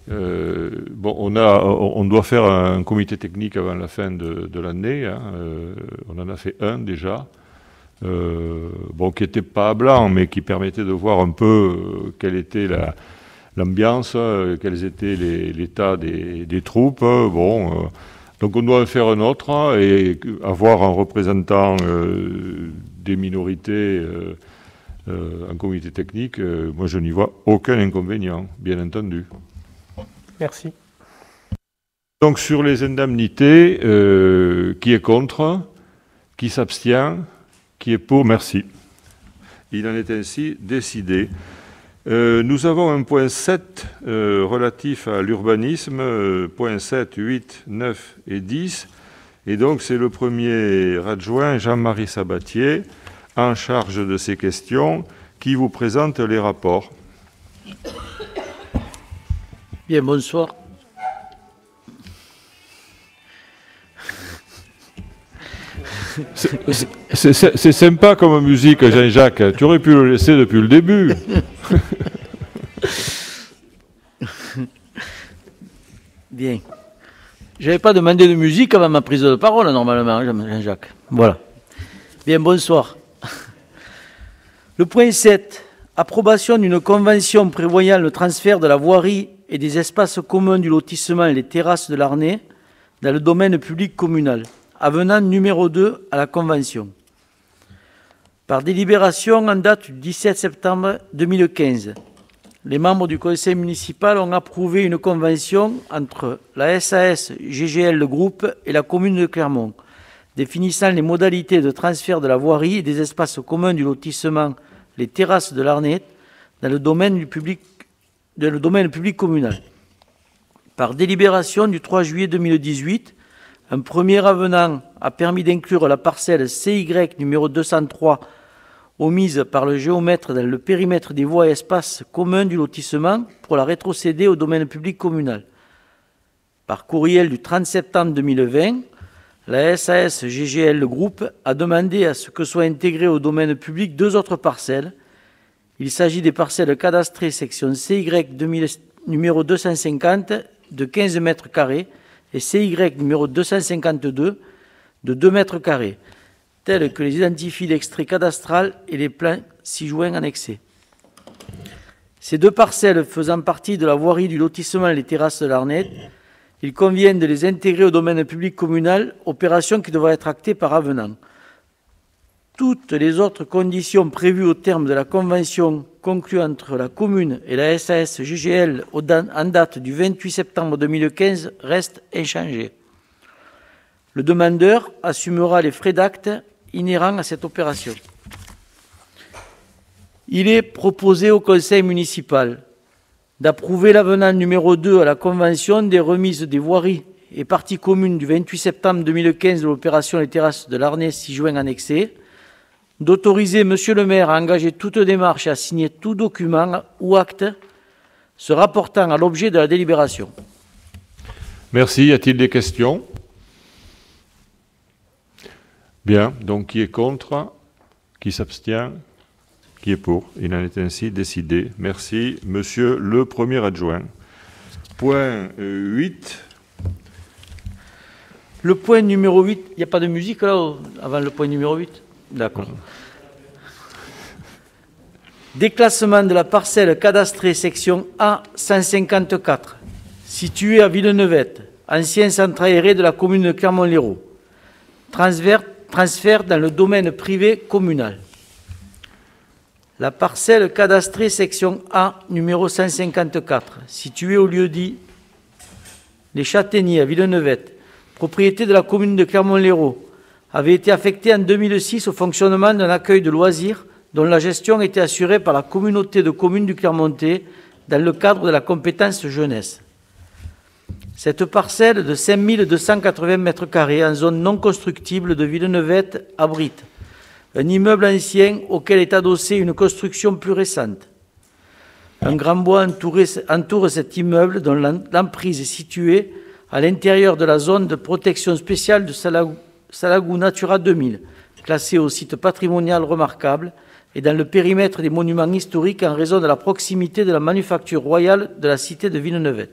Bon, on doit faire un comité technique avant la fin de l'année. On en a fait un déjà, bon, qui n'était pas à blanc, mais qui permettait de voir un peu quelle était l'ambiance, quels étaient l'état des troupes. Bon, donc on doit en faire un autre et avoir un représentant des minorités en comité technique. Moi, je n'y vois aucun inconvénient, bien entendu. Merci. Donc sur les indemnités, qui est contre, qui s'abstient, qui est pour, merci. Il en est ainsi décidé. Nous avons un point 7 relatif à l'urbanisme, point 7, 8, 9 et 10. Et donc, c'est le premier adjoint, Jean-Marie Sabatier, en charge de ces questions, qui vous présente les rapports. Bien, bonsoir. C'est sympa comme musique, Jean-Jacques. Tu aurais pu le laisser depuis le début. Bien. Je n'avais pas demandé de musique avant ma prise de parole, normalement, Jean-Jacques. Voilà. Bien, bonsoir. Le point 7. Approbation d'une convention prévoyant le transfert de la voirie et des espaces communs du lotissement Les Terrasses de l'Arnay dans le domaine public communal. Avenant numéro 2 à la Convention. Par délibération en date du 17 septembre 2015, les membres du conseil municipal ont approuvé une convention entre la SAS GGL Le Groupe et la commune de Clermont, définissant les modalités de transfert de la voirie et des espaces communs du lotissement Les Terrasses de l'Arnay dans le domaine public communal. Par délibération du 3 juillet 2018, un premier avenant a permis d'inclure la parcelle CY numéro 203 omise par le géomètre dans le périmètre des voies et espaces communs du lotissement pour la rétrocéder au domaine public communal. Par courriel du 30 septembre 2020, la SAS GGL Groupe a demandé à ce que soient intégrées au domaine public 2 autres parcelles. Il s'agit des parcelles cadastrées section CY numéro 250 de 15 mètres carrés et CY numéro 252 de 2 mètres carrés, tels que les identifient l'extrait cadastral et les plans ci-joints annexés. Ces 2 parcelles faisant partie de la voirie du lotissement Les Terrasses de l'Arnay, il convient de les intégrer au domaine public communal, opération qui devra être actée par avenant. Toutes les autres conditions prévues au terme de la convention conclue entre la commune et la SAS GGL en date du 28 septembre 2015 restent inchangées. Le demandeur assumera les frais d'acte inhérents à cette opération. Il est proposé au conseil municipal d'approuver l'avenant numéro 2 à la convention des remises des voiries et parties communes du 28 septembre 2015 de l'opération Les Terrasses de l'Arnay 6 juin annexé, d'autoriser Monsieur le maire à engager toute démarche et à signer tout document ou acte se rapportant à l'objet de la délibération. Merci. Y a-t-il des questions? Bien. Donc, qui est contre? Qui s'abstient? Qui est pour? Il en est ainsi décidé. Merci, Monsieur le premier adjoint. Point 8. Le point numéro 8, il n'y a pas de musique là avant le point numéro 8? D'accord. Déclassement de la parcelle cadastrée section A 154, située à Villeneuve, ancien centre aéré de la commune de Clermont-Lérault. Transfert dans le domaine privé communal. La parcelle cadastrée section A numéro 154, située au lieu dit Les Châtaigniers à Villeneuve, propriété de la commune de Clermont-Lérault, avait été affectée en 2006 au fonctionnement d'un accueil de loisirs dont la gestion était assurée par la communauté de communes du Clermontais dans le cadre de la compétence jeunesse. Cette parcelle de 5280 m² en zone non constructible de Villeneuve abrite un immeuble ancien auquel est adossée une construction plus récente. Un grand bois entoure cet immeuble dont l'emprise est située à l'intérieur de la zone de protection spéciale de Salagou Natura 2000, classée au site patrimonial remarquable et dans le périmètre des monuments historiques en raison de la proximité de la manufacture royale de la cité de Villeneuve.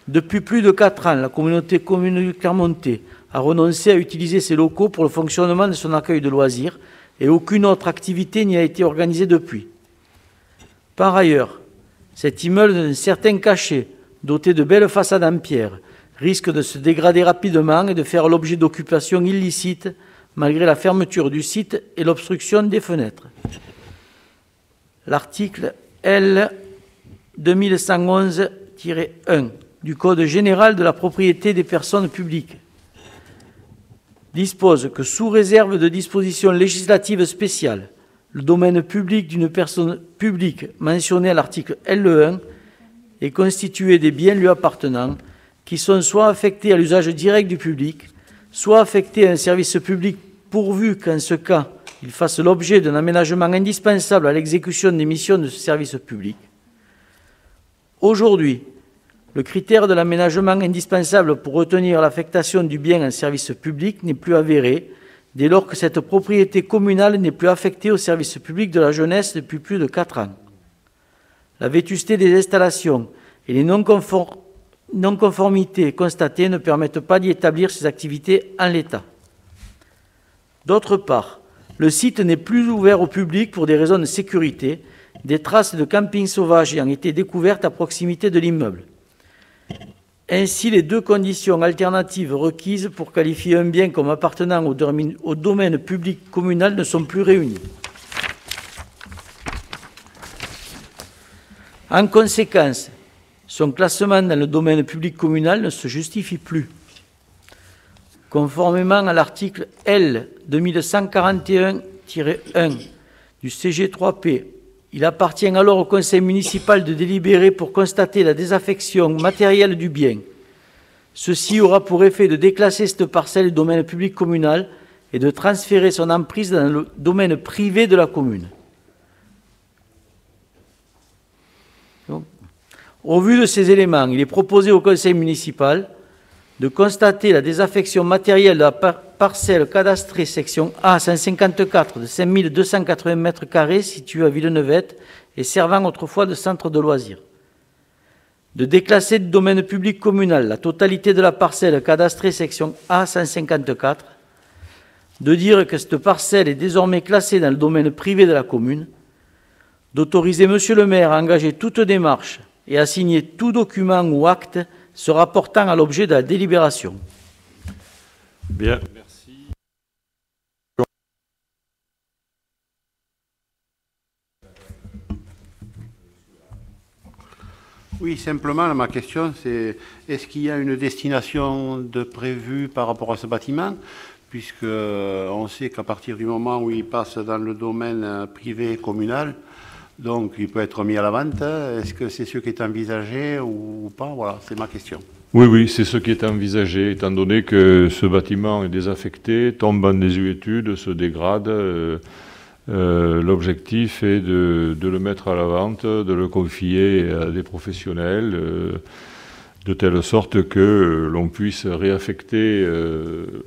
Depuis plus de 4 ans, la communauté commune du Clermontais a renoncé à utiliser ses locaux pour le fonctionnement de son accueil de loisirs et aucune autre activité n'y a été organisée depuis. Par ailleurs, cet immeuble d'un certain cachet, doté de belles façades en pierre, risque de se dégrader rapidement et de faire l'objet d'occupations illicites malgré la fermeture du site et l'obstruction des fenêtres. L'article L. 2111-1 du Code général de la propriété des personnes publiques dispose que sous réserve de dispositions législatives spéciales, le domaine public d'une personne publique mentionné à l'article L1 est constitué des biens lui appartenant qui sont soit affectés à l'usage direct du public, soit affectés à un service public pourvu qu'en ce cas, il fasse l'objet d'un aménagement indispensable à l'exécution des missions de ce service public. Aujourd'hui, le critère de l'aménagement indispensable pour retenir l'affectation du bien en service public n'est plus avéré dès lors que cette propriété communale n'est plus affectée au service public de la jeunesse depuis plus de 4 ans. La vétusté des installations et les non-conformités constatées ne permettent pas d'y établir ces activités en l'état. D'autre part, le site n'est plus ouvert au public pour des raisons de sécurité, des traces de camping sauvage ayant été découvertes à proximité de l'immeuble. Ainsi, les deux conditions alternatives requises pour qualifier un bien comme appartenant au domaine public communal ne sont plus réunies. En conséquence, son classement dans le domaine public communal ne se justifie plus. Conformément à l'article L. 2141-1 du CG3P, il appartient alors au conseil municipal de délibérer pour constater la désaffection matérielle du bien. Ceci aura pour effet de déclasser cette parcelle du domaine public communal et de transférer son emprise dans le domaine privé de la commune. Au vu de ces éléments, il est proposé au conseil municipal de constater la désaffection matérielle de la parcelle cadastrée section A 154 de 5280 m² située à Villeneuve et servant autrefois de centre de loisirs. De déclasser du domaine public communal la totalité de la parcelle cadastrée section A 154, de dire que cette parcelle est désormais classée dans le domaine privé de la commune, d'autoriser Monsieur le maire à engager toute démarche et à signer tout document ou acte se rapportant à l'objet de la délibération. Bien, merci. Oui, simplement, ma question, c'est est-ce qu'il y a une destination de prévue par rapport à ce bâtiment, puisqu'on sait qu'à partir du moment où il passe dans le domaine privé communal, donc il peut être mis à la vente. Est-ce que c'est ce qui est envisagé ou pas? Voilà, c'est ma question. Oui, oui, c'est ce qui est envisagé, étant donné que ce bâtiment est désaffecté, tombe en désuétude, se dégrade. L'objectif est de le mettre à la vente, de le confier à des professionnels, de telle sorte que l'on puisse réaffecter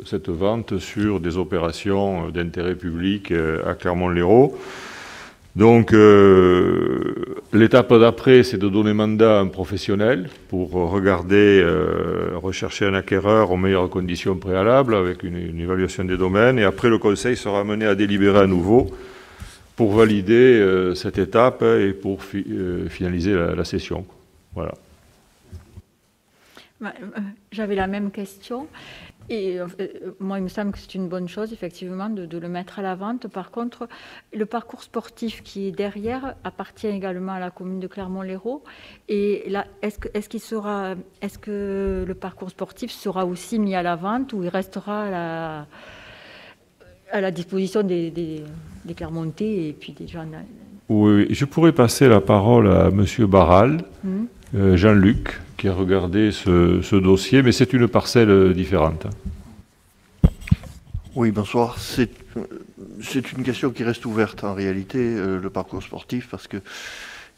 cette vente sur des opérations d'intérêt public à Clermont-Lérault. Donc, l'étape d'après, c'est de donner mandat à un professionnel pour regarder, rechercher un acquéreur aux meilleures conditions préalables avec une évaluation des domaines. Et après, le conseil sera amené à délibérer à nouveau pour valider cette étape et pour finaliser la session. Voilà. J'avais la même question. Et moi, il me semble que c'est une bonne chose, effectivement, de le mettre à la vente. Par contre, le parcours sportif qui est derrière appartient également à la commune de Clermont-Lérault. Et là, est-ce que le parcours sportif sera aussi mis à la vente ou il restera à la disposition des Clermontais et puis des gens? Oui, je pourrais passer la parole à Monsieur Barral, Jean-Luc, qui a regardé ce dossier, mais c'est une parcelle différente. Oui, bonsoir. C'est une question qui reste ouverte en réalité, le parcours sportif, parce que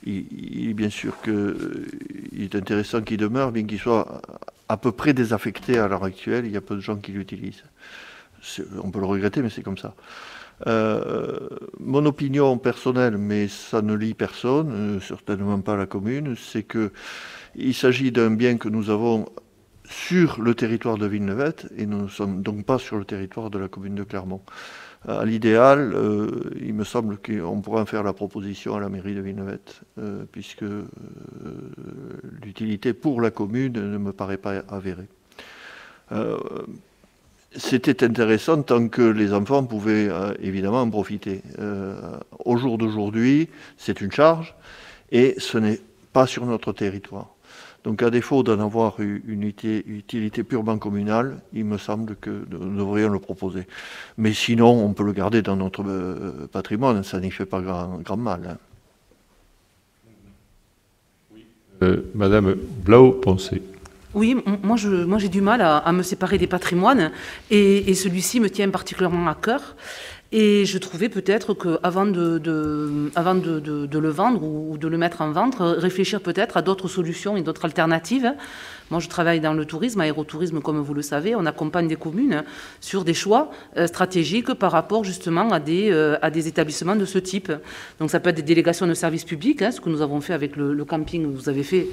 il est bien sûr qu'il est intéressant qu'il demeure, bien qu'il soit à peu près désaffecté à l'heure actuelle. Il y a peu de gens qui l'utilisent. On peut le regretter, mais c'est comme ça. Mon opinion personnelle, mais ça ne lie personne, certainement pas la commune, c'est qu'il s'agit d'un bien que nous avons sur le territoire de Villeneuve et nous ne sommes donc pas sur le territoire de la commune de Clermont. À l'idéal, il me semble qu'on pourrait en faire la proposition à la mairie de Villeneuve, puisque l'utilité pour la commune ne me paraît pas avérée. C'était intéressant tant que les enfants pouvaient évidemment en profiter. Au jour d'aujourd'hui, c'est une charge et ce n'est pas sur notre territoire. Donc à défaut d'en avoir une utilité purement communale, il me semble que nous devrions le proposer. Mais sinon, on peut le garder dans notre patrimoine, ça n'y fait pas grand mal. Madame Blau-Poncet. Oui, moi j'ai du mal à me séparer des patrimoines et celui-ci me tient particulièrement à cœur. Et je trouvais peut-être qu'avant de le vendre ou de le mettre en vente, réfléchir peut-être à d'autres solutions et d'autres alternatives. Moi, je travaille dans le tourisme, aérotourisme, comme vous le savez. On accompagne des communes sur des choix stratégiques par rapport justement à des établissements de ce type. Donc, ça peut être des délégations de services publics, ce que nous avons fait avec le camping. Vous avez fait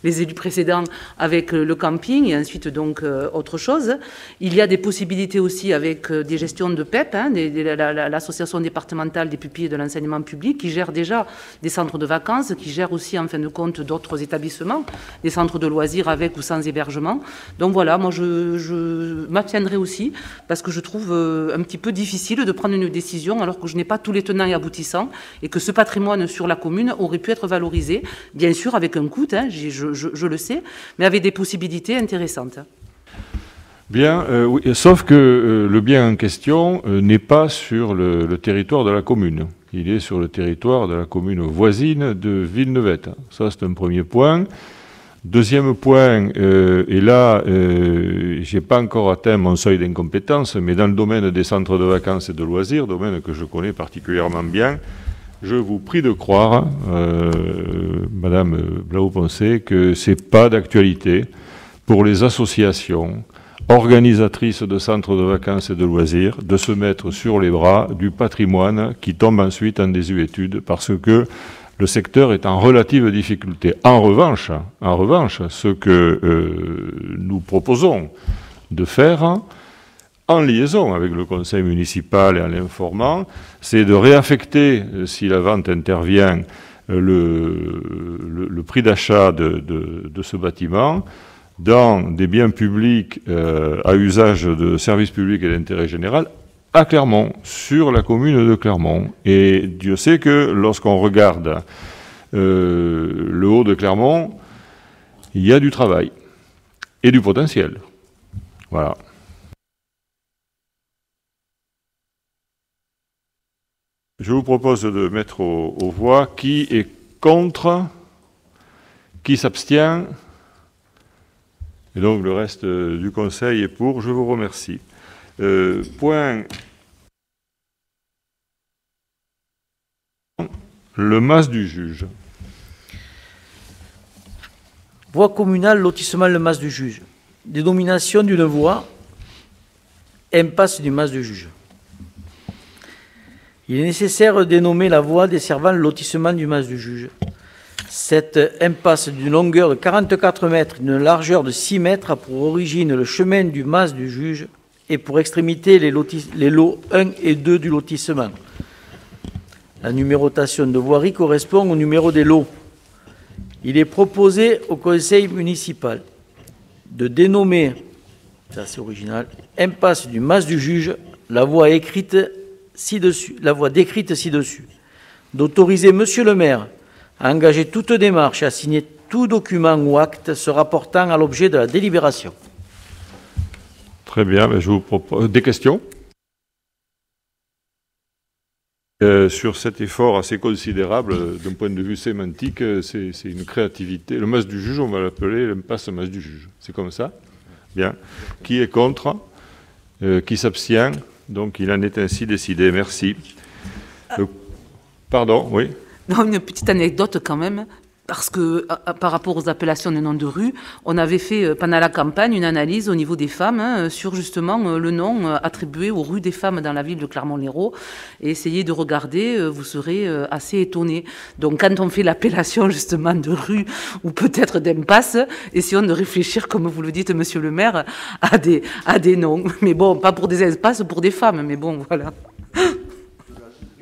les élus précédents avec le camping et ensuite donc autre chose. Il y a des possibilités aussi avec des gestions de PEP, l'association départementale des pupilles de l'enseignement public, qui gère déjà des centres de vacances, qui gère aussi en fin de compte d'autres établissements, des centres de loisirs avec ou sans hébergement. Donc voilà, moi je m'abstiendrai aussi parce que je trouve un petit peu difficile de prendre une décision alors que je n'ai pas tous les tenants et aboutissants et que ce patrimoine sur la commune aurait pu être valorisé, bien sûr avec un coût, je le sais, mais avec des possibilités intéressantes. Bien, oui, sauf que le bien en question n'est pas sur le territoire de la commune. Il est sur le territoire de la commune voisine de Villeneuve. Ça, c'est un premier point. Deuxième point, et là, je n'ai pas encore atteint mon seuil d'incompétence, mais dans le domaine des centres de vacances et de loisirs, domaine que je connais particulièrement bien, je vous prie de croire, Madame Blau-Poncet, que ce n'est pas d'actualité pour les associations organisatrices de centres de vacances et de loisirs de se mettre sur les bras du patrimoine qui tombe ensuite en désuétude parce que le secteur est en relative difficulté. En revanche, ce que nous proposons de faire, en liaison avec le conseil municipal et en l'informant, c'est de réaffecter, si la vente intervient, le prix d'achat de ce bâtiment dans des biens publics à usage de services publics et d'intérêt général à Clermont, sur la commune de Clermont. Et Dieu sait que lorsqu'on regarde le haut de Clermont, il y a du travail et du potentiel. Voilà. Je vous propose de mettre aux voix qui est contre, qui s'abstient, et donc le reste du conseil est pour. Je vous remercie. Point. Le mas du juge. Voie communale, lotissement le mas du juge. Dénomination d'une voie, impasse du mas du juge. Il est nécessaire de dénommer la voie desservant le lotissement du mas du juge. Cette impasse d'une longueur de 44 mètres et d'une largeur de 6 mètres a pour origine le chemin du mas du juge et pour extrémité les lots 1 et 2 du lotissement. La numérotation de voirie correspond au numéro des lots. Il est proposé au conseil municipal de dénommer, ça c'est original, impasse du mas du juge, la voie décrite ci-dessus, d'autoriser monsieur le maire à engager toute démarche et à signer tout document ou acte se rapportant à l'objet de la délibération. Très bien, je vous propose des questions sur cet effort assez considérable d'un point de vue sémantique. C'est une créativité. Le mas du juge, on va l'appeler l'impasse mas du juge. C'est comme ça? Bien. Qui est contre? Qui s'abstient? Donc il en est ainsi décidé. Merci. Pardon, oui. Non, une petite anecdote quand même, parce que par rapport aux appellations de noms de rue, on avait fait pendant la campagne une analyse au niveau des femmes sur justement le nom attribué aux rues des femmes dans la ville de Clermont-Lérault. Et essayez de regarder, vous serez assez étonnés. Donc quand on fait l'appellation justement de rue ou peut-être d'impasse, essayons de réfléchir, comme vous le dites, monsieur le maire, à des noms. Mais bon, pas pour des impasses, pour des femmes, mais bon, voilà.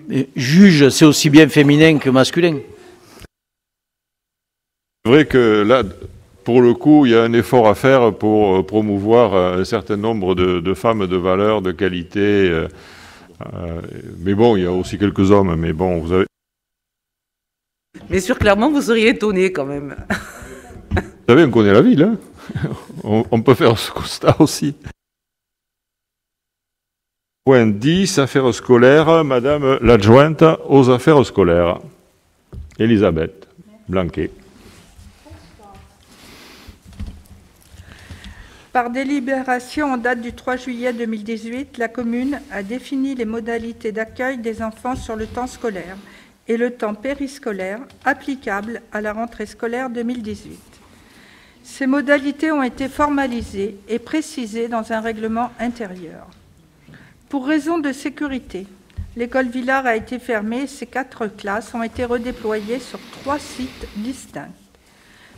Mais juge, c'est aussi bien féminin que masculin. C'est vrai que là, pour le coup, il y a un effort à faire pour promouvoir un certain nombre de femmes de valeur, de qualité. Mais bon, il y a aussi quelques hommes. Mais bon, vous avez... Mais sur Clermont, vous seriez étonnés quand même. Vous savez, on connaît la ville, hein. On peut faire ce constat aussi. Point 10, affaires scolaires, Madame l'adjointe aux affaires scolaires. Elisabeth Blanquet. Par délibération en date du 3 juillet 2018, la commune a défini les modalités d'accueil des enfants sur le temps scolaire et le temps périscolaire applicable à la rentrée scolaire 2018. Ces modalités ont été formalisées et précisées dans un règlement intérieur. Pour raison de sécurité, l'école Villard a été fermée et ses 4 classes ont été redéployées sur 3 sites distincts.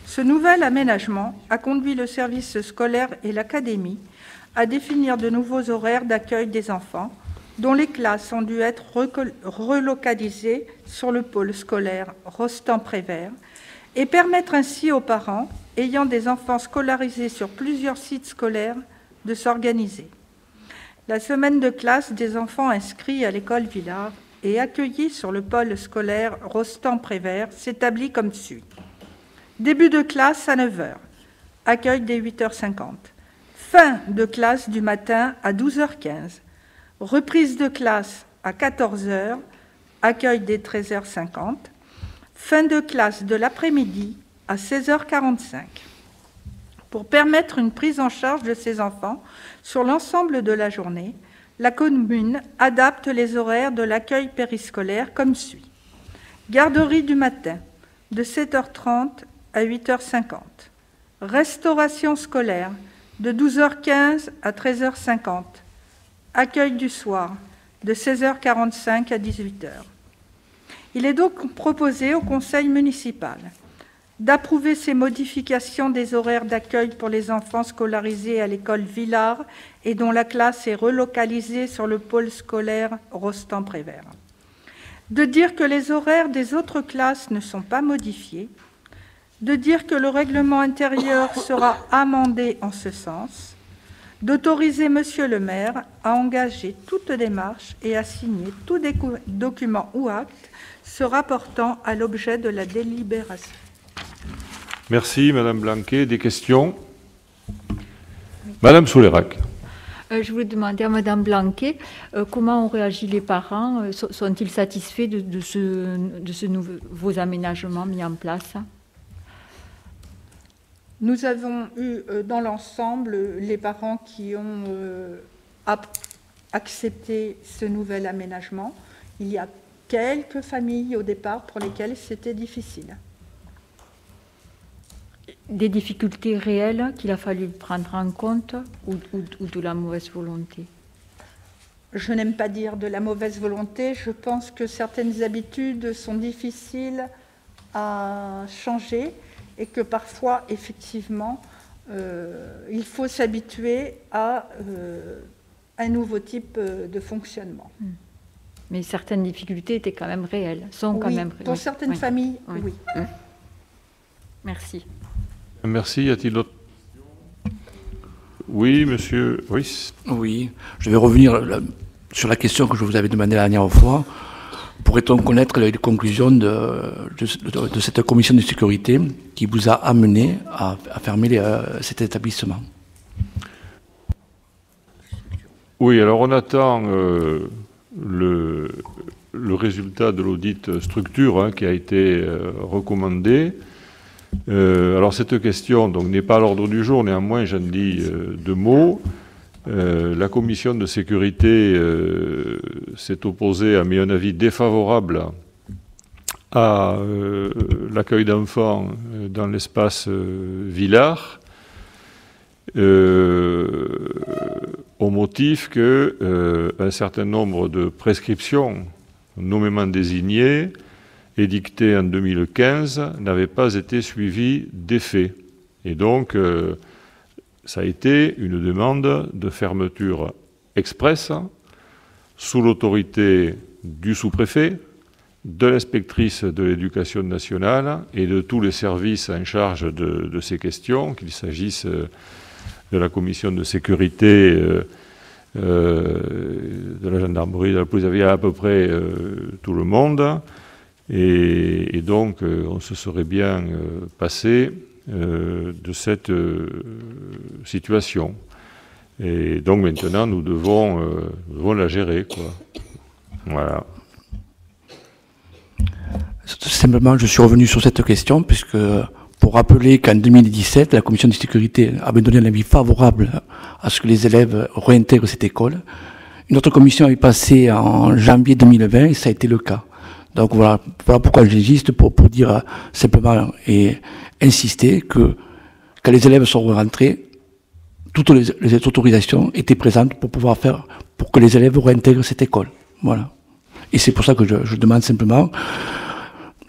Ce nouvel aménagement a conduit le service scolaire et l'académie à définir de nouveaux horaires d'accueil des enfants, dont les classes ont dû être relocalisées sur le pôle scolaire Rostand-Prévert, et permettre ainsi aux parents ayant des enfants scolarisés sur plusieurs sites scolaires de s'organiser. La semaine de classe des enfants inscrits à l'école Villard et accueillis sur le pôle scolaire Rostand-Prévert s'établit comme suit. Début de classe à 9 h, accueil dès 8h50. Fin de classe du matin à 12h15. Reprise de classe à 14 h, accueil dès 13h50. Fin de classe de l'après-midi à 16h45. Pour permettre une prise en charge de ces enfants sur l'ensemble de la journée, la commune adapte les horaires de l'accueil périscolaire comme suit. Garderie du matin, de 7h30 à 8h50. Restauration scolaire, de 12h15 à 13h50. Accueil du soir, de 16h45 à 18h. Il est donc proposé au Conseil municipal d'approuver ces modifications des horaires d'accueil pour les enfants scolarisés à l'école Villard et dont la classe est relocalisée sur le pôle scolaire Rostand-Prévert. De dire que les horaires des autres classes ne sont pas modifiés, de dire que le règlement intérieur sera amendé en ce sens, d'autoriser Monsieur le maire à engager toute démarche et à signer tout document ou acte se rapportant à l'objet de la délibération. Merci, Madame Blanquet. Des questions? Madame Souleyrac. Je voulais demander à Madame Blanquet comment ont réagi les parents. Sont-ils satisfaits de ce nouveaux aménagements mis en place? Nous avons eu dans l'ensemble les parents qui ont accepté ce nouvel aménagement. Il y a quelques familles au départ pour lesquelles c'était difficile. Des difficultés réelles qu'il a fallu prendre en compte ou de la mauvaise volonté? Je n'aime pas dire de la mauvaise volonté. Je pense que certaines habitudes sont difficiles à changer et que parfois, effectivement, il faut s'habituer à un nouveau type de fonctionnement. Mais certaines difficultés étaient quand même réelles, sont quand même réelles. Pour certaines familles, oui. Merci. Merci. Y a-t-il d'autres questions? Oui, monsieur. Oui, je vais revenir sur la question que je vous avais demandée la dernière fois. Pourrait-on connaître les conclusions de cette commission de sécurité qui vous a amené à fermer cet établissement? Oui, alors on attend le résultat de l'audit structure qui a été recommandé. Alors cette question n'est pas à l'ordre du jour, néanmoins j'en dis 2 mots. La commission de sécurité s'est opposée, a mis un avis défavorable à l'accueil d'enfants dans l'espace Villard, au motif qu'un certain nombre de prescriptions nommément désignées, édictées en 2015, n'avaient pas été suivies d'effet. Et donc, ça a été une demande de fermeture express sous l'autorité du sous-préfet, de l'inspectrice de l'éducation nationale et de tous les services en charge de ces questions, qu'il s'agisse de la commission de sécurité, de la gendarmerie, de la police, il y a à peu près tout le monde. Et donc, on se serait bien passé de cette situation. Et donc maintenant, nous devons la gérer, quoi. Voilà. Simplement, je suis revenu sur cette question, puisque pour rappeler qu'en 2017, la commission de sécurité avait donné un avis favorable à ce que les élèves réintègrent cette école. Une autre commission avait passé en janvier 2020 et ça a été le cas. Donc voilà pourquoi j'insiste pour dire simplement et insister que quand les élèves sont rentrés, toutes les autorisations étaient présentes pour que les élèves réintègrent cette école. Voilà. Et c'est pour ça que je demande simplement,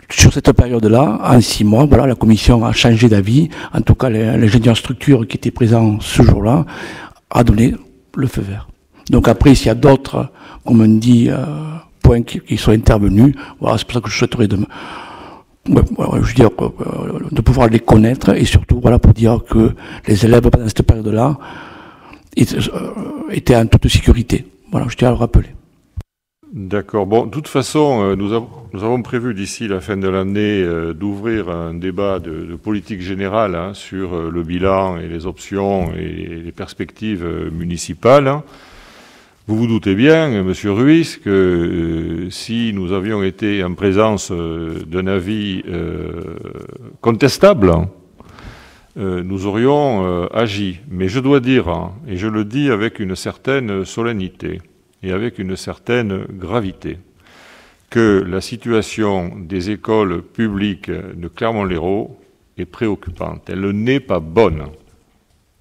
sur cette période-là, en 6 mois, voilà, la commission a changé d'avis. En tout cas, l'ingénieur structure qui était présent ce jour-là a donné le feu vert. Donc après, s'il y a d'autres, comme on dit, points qui sont intervenus, voilà, c'est pour ça que je souhaiterais de pouvoir les connaître et surtout, voilà, pour dire que les élèves pendant cette période-là étaient en toute sécurité. Voilà, je tiens à le rappeler. D'accord. Bon, de toute façon, nous avons prévu d'ici la fin de l'année d'ouvrir un débat de politique générale sur le bilan et les options et les perspectives municipales. Vous vous doutez bien, Monsieur Ruiz, que si nous avions été en présence d'un avis contestable, nous aurions agi. Mais je dois dire, et je le dis avec une certaine solennité, et avec une certaine gravité, que la situation des écoles publiques de Clermont-Lérault est préoccupante. Elle n'est pas bonne.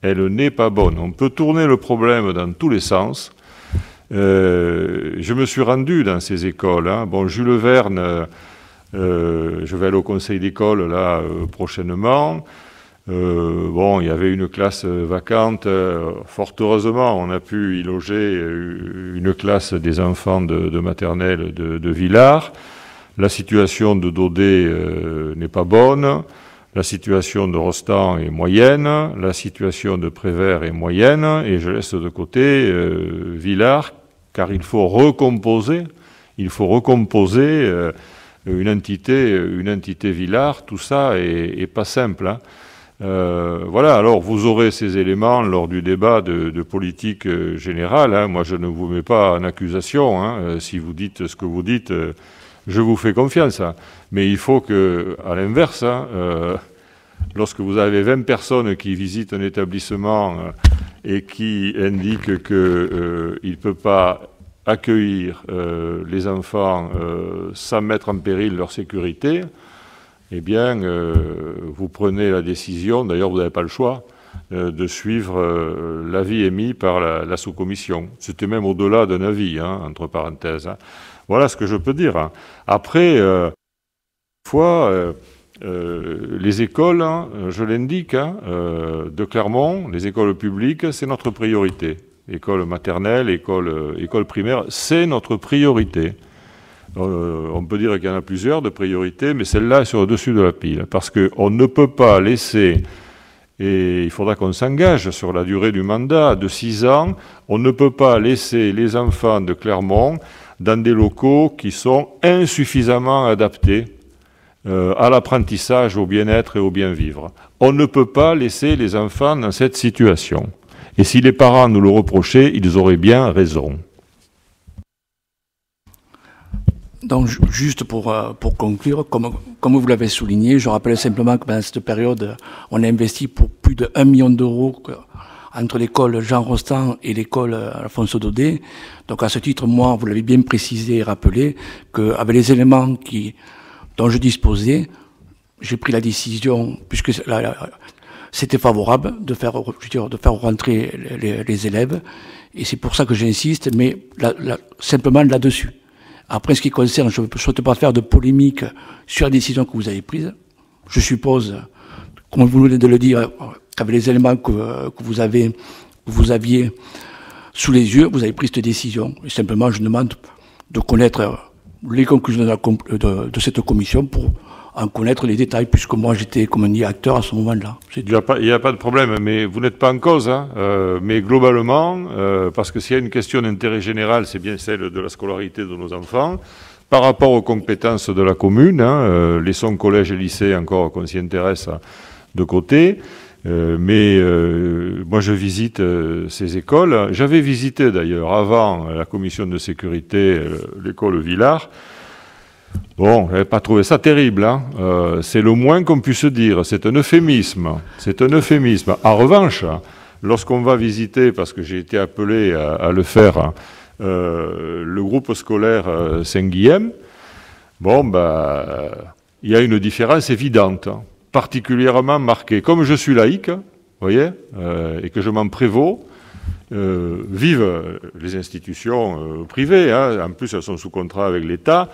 Elle n'est pas bonne. On peut tourner le problème dans tous les sens. Je me suis rendu dans ces écoles. Bon, Jules Verne, je vais aller au conseil d'école là prochainement. Bon, il y avait une classe vacante. Fort heureusement, on a pu y loger une classe des enfants de maternelle de Villars. La situation de Daudet n'est pas bonne. La situation de Rostand est moyenne. La situation de Prévert est moyenne. Et je laisse de côté Villars, car il faut recomposer. Il faut recomposer une entité Villars. Tout ça est pas simple. Voilà, alors vous aurez ces éléments lors du débat de politique générale. Moi, je ne vous mets pas en accusation. Si vous dites ce que vous dites, je vous fais confiance. Mais il faut que, à l'inverse, lorsque vous avez 20 personnes qui visitent un établissement et qui indiquent qu'il ne peut pas accueillir les enfants sans mettre en péril leur sécurité, eh bien, vous prenez la décision, d'ailleurs vous n'avez pas le choix, de suivre l'avis émis par la sous-commission. C'était même au-delà d'un avis, entre parenthèses. Voilà ce que je peux dire. Après, les écoles, je l'indique, de Clermont, les écoles publiques, c'est notre priorité. École maternelle, école primaire, c'est notre priorité. On peut dire qu'il y en a plusieurs de priorités, mais celle-là est sur le dessus de la pile. Parce qu'on ne peut pas laisser, et il faudra qu'on s'engage sur la durée du mandat de 6 ans, on ne peut pas laisser les enfants de Clermont dans des locaux qui sont insuffisamment adaptés à l'apprentissage, au bien-être et au bien-vivre. On ne peut pas laisser les enfants dans cette situation. Et si les parents nous le reprochaient, ils auraient bien raison. Donc, juste pour conclure, comme vous l'avez souligné, je rappelle simplement que pendant cette période, on a investi pour plus de 1 million d'euros entre l'école Jean Rostand et l'école Alphonse Daudet. Donc, à ce titre, moi, vous l'avez bien précisé et rappelé, qu'avec les éléments dont je disposais, j'ai pris la décision, puisque c'était favorable, de faire rentrer les élèves. Et c'est pour ça que j'insiste, mais simplement là-dessus. Après, ce qui concerne, je ne souhaite pas faire de polémique sur la décision que vous avez prise. Je suppose, comme vous venez de le dire, qu'avec les éléments que vous aviez sous les yeux, vous avez pris cette décision. Et simplement, je demande de connaître les conclusions de cette commission pour en connaître les détails, puisque moi j'étais, comme on dit, acteur à ce moment-là. Il n'y a pas de problème, mais vous n'êtes pas en cause. Mais globalement, parce que s'il y a une question d'intérêt général, c'est bien celle de la scolarité de nos enfants. Par rapport aux compétences de la commune, laissons collège et lycée encore qu'on s'y intéresse, de côté. Moi, je visite ces écoles. J'avais visité d'ailleurs avant la commission de sécurité l'école Villars. Bon, je n'avais pas trouvé ça terrible. Hein. C'est le moins qu'on puisse dire. C'est un euphémisme. C'est un euphémisme. En revanche, lorsqu'on va visiter, parce que j'ai été appelé à le faire, hein, le groupe scolaire Saint-Guilhem, bon, il y a une différence évidente, hein, particulièrement marquée. Comme je suis laïque, vous voyez, et que je m'en prévaux, vivent les institutions privées, hein, en plus elles sont sous contrat avec l'État,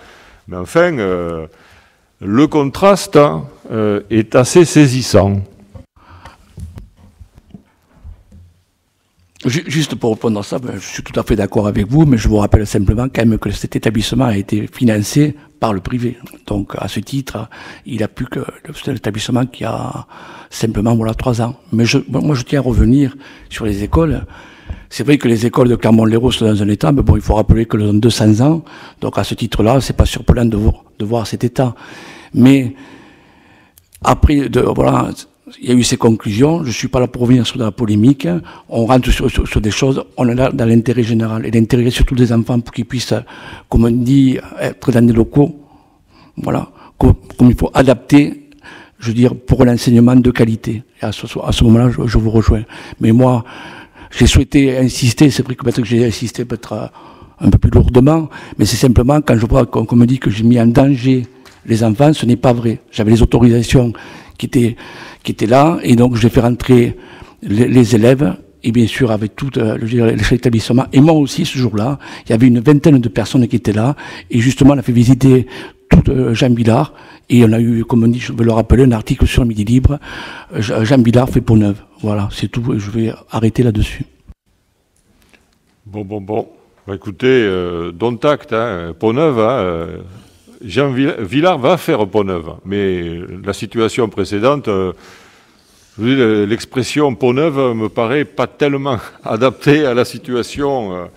mais enfin, le contraste est assez saisissant. Juste pour répondre à ça, je suis tout à fait d'accord avec vous, mais je vous rappelle simplement quand même que cet établissement a été financé par le privé. Donc à ce titre, il n'y a plus que l'établissement qui a simplement 3 ans. Mais moi je tiens à revenir sur les écoles. C'est vrai que les écoles de Clermont-Lérault sont dans un état, mais bon, il faut rappeler que ont 200 ans. Donc à ce titre-là, c'est pas surprenant de voir cet état. Mais après, il y a eu ces conclusions. Je ne suis pas là pour revenir sur la polémique. On rentre sur des choses. On est là dans l'intérêt général et l'intérêt surtout des enfants pour qu'ils puissent, comme on dit, être dans des locaux. Voilà, comme il faut adapter, je veux dire, pour l'enseignement de qualité. Et à ce moment-là, je vous rejoins. Mais moi, j'ai souhaité insister. C'est vrai que peut-être que j'ai insisté peut-être un peu plus lourdement, mais c'est simplement quand je vois qu'on me dit que j'ai mis en danger les enfants, ce n'est pas vrai. J'avais les autorisations qui étaient là, et donc j'ai fait rentrer les élèves, et bien sûr avec tout l'établissement. Et moi aussi, ce jour-là, il y avait une vingtaine de personnes qui étaient là, et justement, on a fait visiter tout Jean Billard, et on a eu, comme on dit, je vais le rappeler, un article sur le Midi Libre, Jean Billard fait Pont-Neuve. Voilà, c'est tout, je vais arrêter là-dessus. Bon. Bah, écoutez, dont acte, hein, Pont-Neuve, hein, Jean Villard va faire Pont-Neuve, mais la situation précédente, l'expression Pont-Neuve me paraît pas tellement adaptée à la situation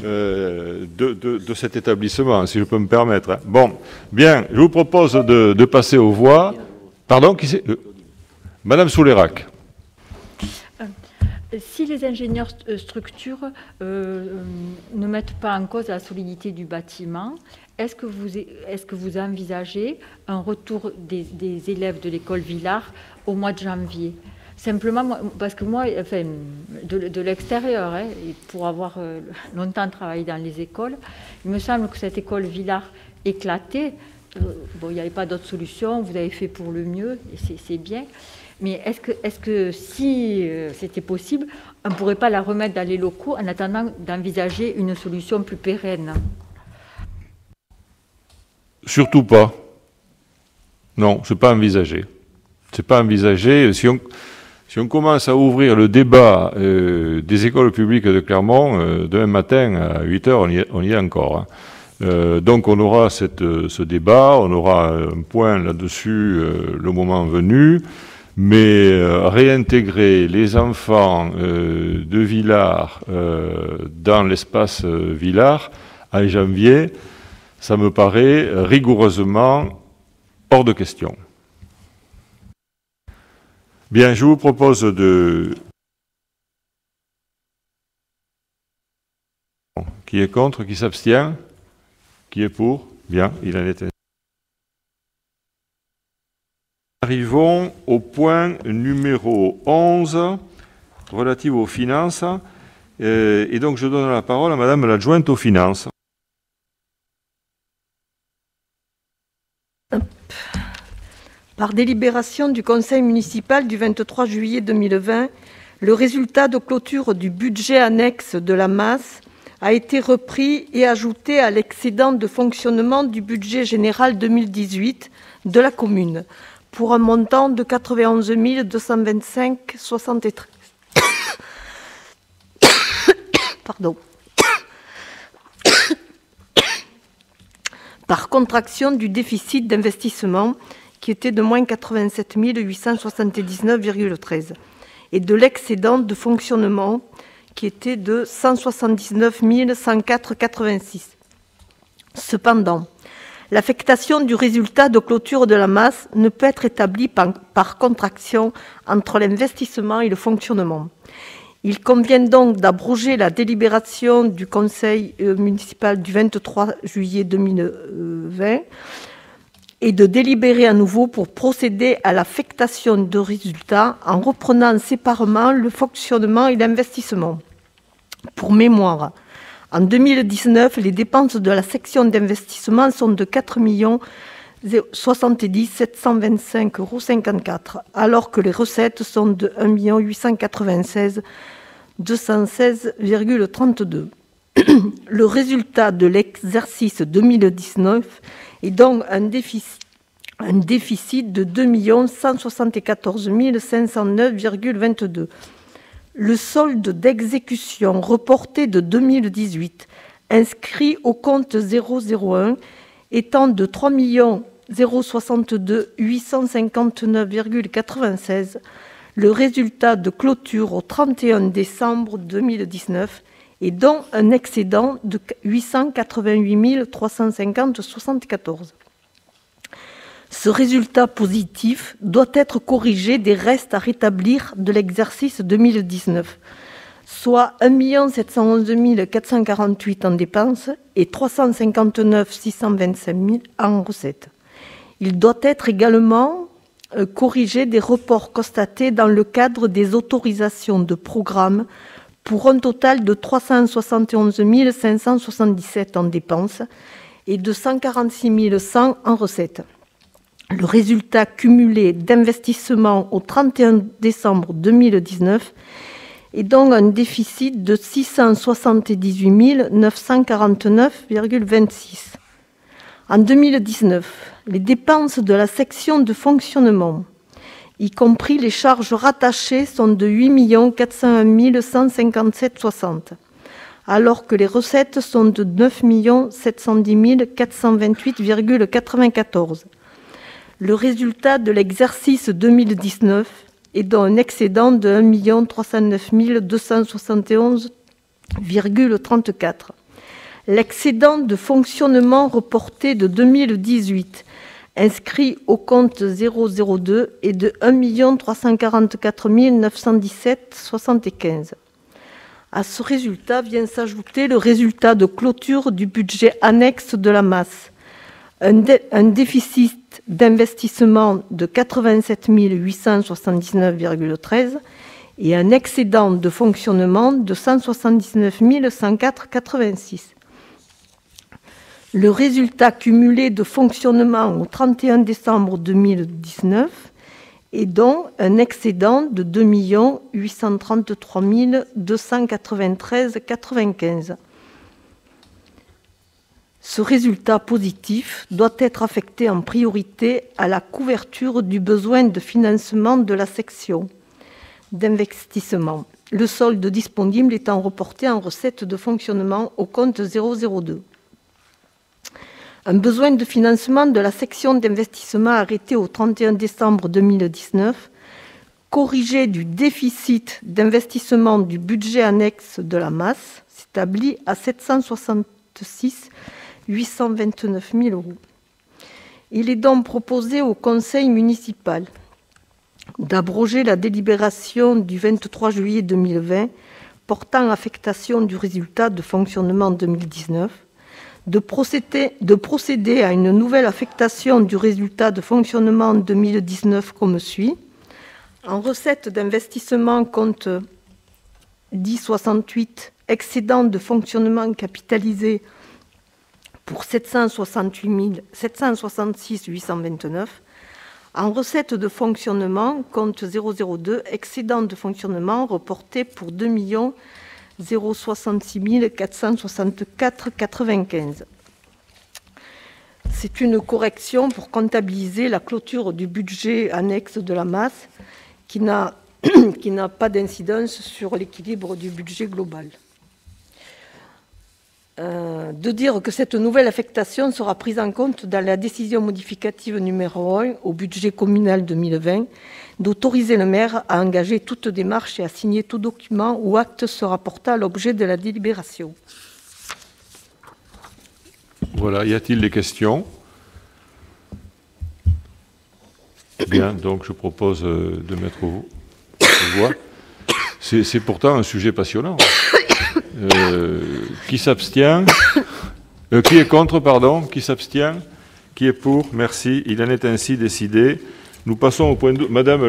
de cet établissement, si je peux me permettre. Hein. Bon, bien, je vous propose de passer aux voix. Pardon, qui c'est Madame Souleyrac. Si les ingénieurs structures ne mettent pas en cause la solidité du bâtiment, est-ce que vous envisagez un retour des élèves de l'école Villars au mois de janvier? Simplement, parce que moi, enfin, de l'extérieur, hein, et pour avoir longtemps travaillé dans les écoles, il me semble que cette école Villars éclatait. Bon, il n'y avait pas d'autre solution, vous avez fait pour le mieux, et c'est bien. Mais est-ce que si c'était possible, on ne pourrait pas la remettre dans les locaux en attendant d'envisager une solution plus pérenne? Surtout pas. Non, c'est pas envisagé. C'est pas envisagé. Si on commence à ouvrir le débat des écoles publiques de Clermont, demain matin à 8h, on y est encore. Hein. Donc on aura ce débat, on aura un point là-dessus le moment venu. Mais réintégrer les enfants de Villars dans l'espace Villars en janvier, ça me paraît rigoureusement hors de question. Bien, je vous propose de... Qui est contre? Qui s'abstient? Qui est pour? Bien, il en est ainsi. Arrivons au point numéro 11, relatif aux finances. Et donc, je donne la parole à Madame l'adjointe aux finances. Par délibération du Conseil municipal du 23 juillet 2020, le résultat de clôture du budget annexe de la MAS a été repris et ajouté à l'excédent de fonctionnement du budget général 2018 de la commune, pour un montant de 91 225,73. Pardon. Par contraction du déficit d'investissement qui était de moins 87 879,13 et de l'excédent de fonctionnement qui était de 179 104,86. Cependant, L'affectation du résultat de clôture de la masse ne peut être établie par contraction entre l'investissement et le fonctionnement. Il convient donc d'abroger la délibération du Conseil municipal du 23 juillet 2020 et de délibérer à nouveau pour procéder à l'affectation de résultats en reprenant séparément le fonctionnement et l'investissement. Pour mémoire, en 2019, les dépenses de la section d'investissement sont de 4 070 725,54 €, alors que les recettes sont de 1 896 216,32 €. Le résultat de l'exercice 2019 est donc un déficit de 2 174 509,22 €. Le solde d'exécution reporté de 2018, inscrit au compte 001, étant de 3 062 859,96 €, le résultat de clôture au 31 décembre 2019 est donc un excédent de 888 350,74 €. Ce résultat positif doit être corrigé des restes à rétablir de l'exercice 2019, soit 1 711 448 en dépenses et 359 625 000 en recettes. Il doit être également corrigé des reports constatés dans le cadre des autorisations de programme pour un total de 371 577 en dépenses et de 146 100 en recettes. Le résultat cumulé d'investissement au 31 décembre 2019 est donc un déficit de 678 949,26 €. En 2019, les dépenses de la section de fonctionnement, y compris les charges rattachées, sont de 8 401 157,60 €, alors que les recettes sont de 9 710 428,94 €. Le résultat de l'exercice 2019 est donc un excédent de 1 309 271,34 €. L'excédent de fonctionnement reporté de 2018, inscrit au compte 002, est de 1 344 917,75 €. À ce résultat vient s'ajouter le résultat de clôture du budget annexe de la masse, un déficit d'investissement de 87 879,13 € et un excédent de fonctionnement de 179 104,86 €. Le résultat cumulé de fonctionnement au 31 décembre 2019 est donc un excédent de 2 833 293,95 €. Ce résultat positif doit être affecté en priorité à la couverture du besoin de financement de la section d'investissement, le solde disponible étant reporté en recette de fonctionnement au compte 002. Un besoin de financement de la section d'investissement arrêté au 31 décembre 2019, corrigé du déficit d'investissement du budget annexe de la masse, s'établit à 766 829 000 €. Il est donc proposé au Conseil municipal d'abroger la délibération du 23 juillet 2020 portant affectation du résultat de fonctionnement 2019, de procéder à une nouvelle affectation du résultat de fonctionnement 2019 comme suit. En recette d'investissement, compte 1068, excédent de fonctionnement capitalisé pour 766 829. En recette de fonctionnement, compte 002, excédent de fonctionnement reporté pour 2 066 464,95 €. C'est une correction pour comptabiliser la clôture du budget annexe de la masse qui n'a pas d'incidence sur l'équilibre du budget global. De dire que cette nouvelle affectation sera prise en compte dans la décision modificative numéro 1 au budget communal 2020, d'autoriser le maire à engager toute démarche et à signer tout document ou acte se rapportant à l'objet de la délibération. Voilà, y a-t-il des questions? Bien, donc je propose de mettre aux voix. C'est pourtant un sujet passionnant. Qui s'abstient? Qui est contre, pardon? Qui s'abstient? Qui est pour? Merci. Il en est ainsi décidé. Nous passons au point 2. Madame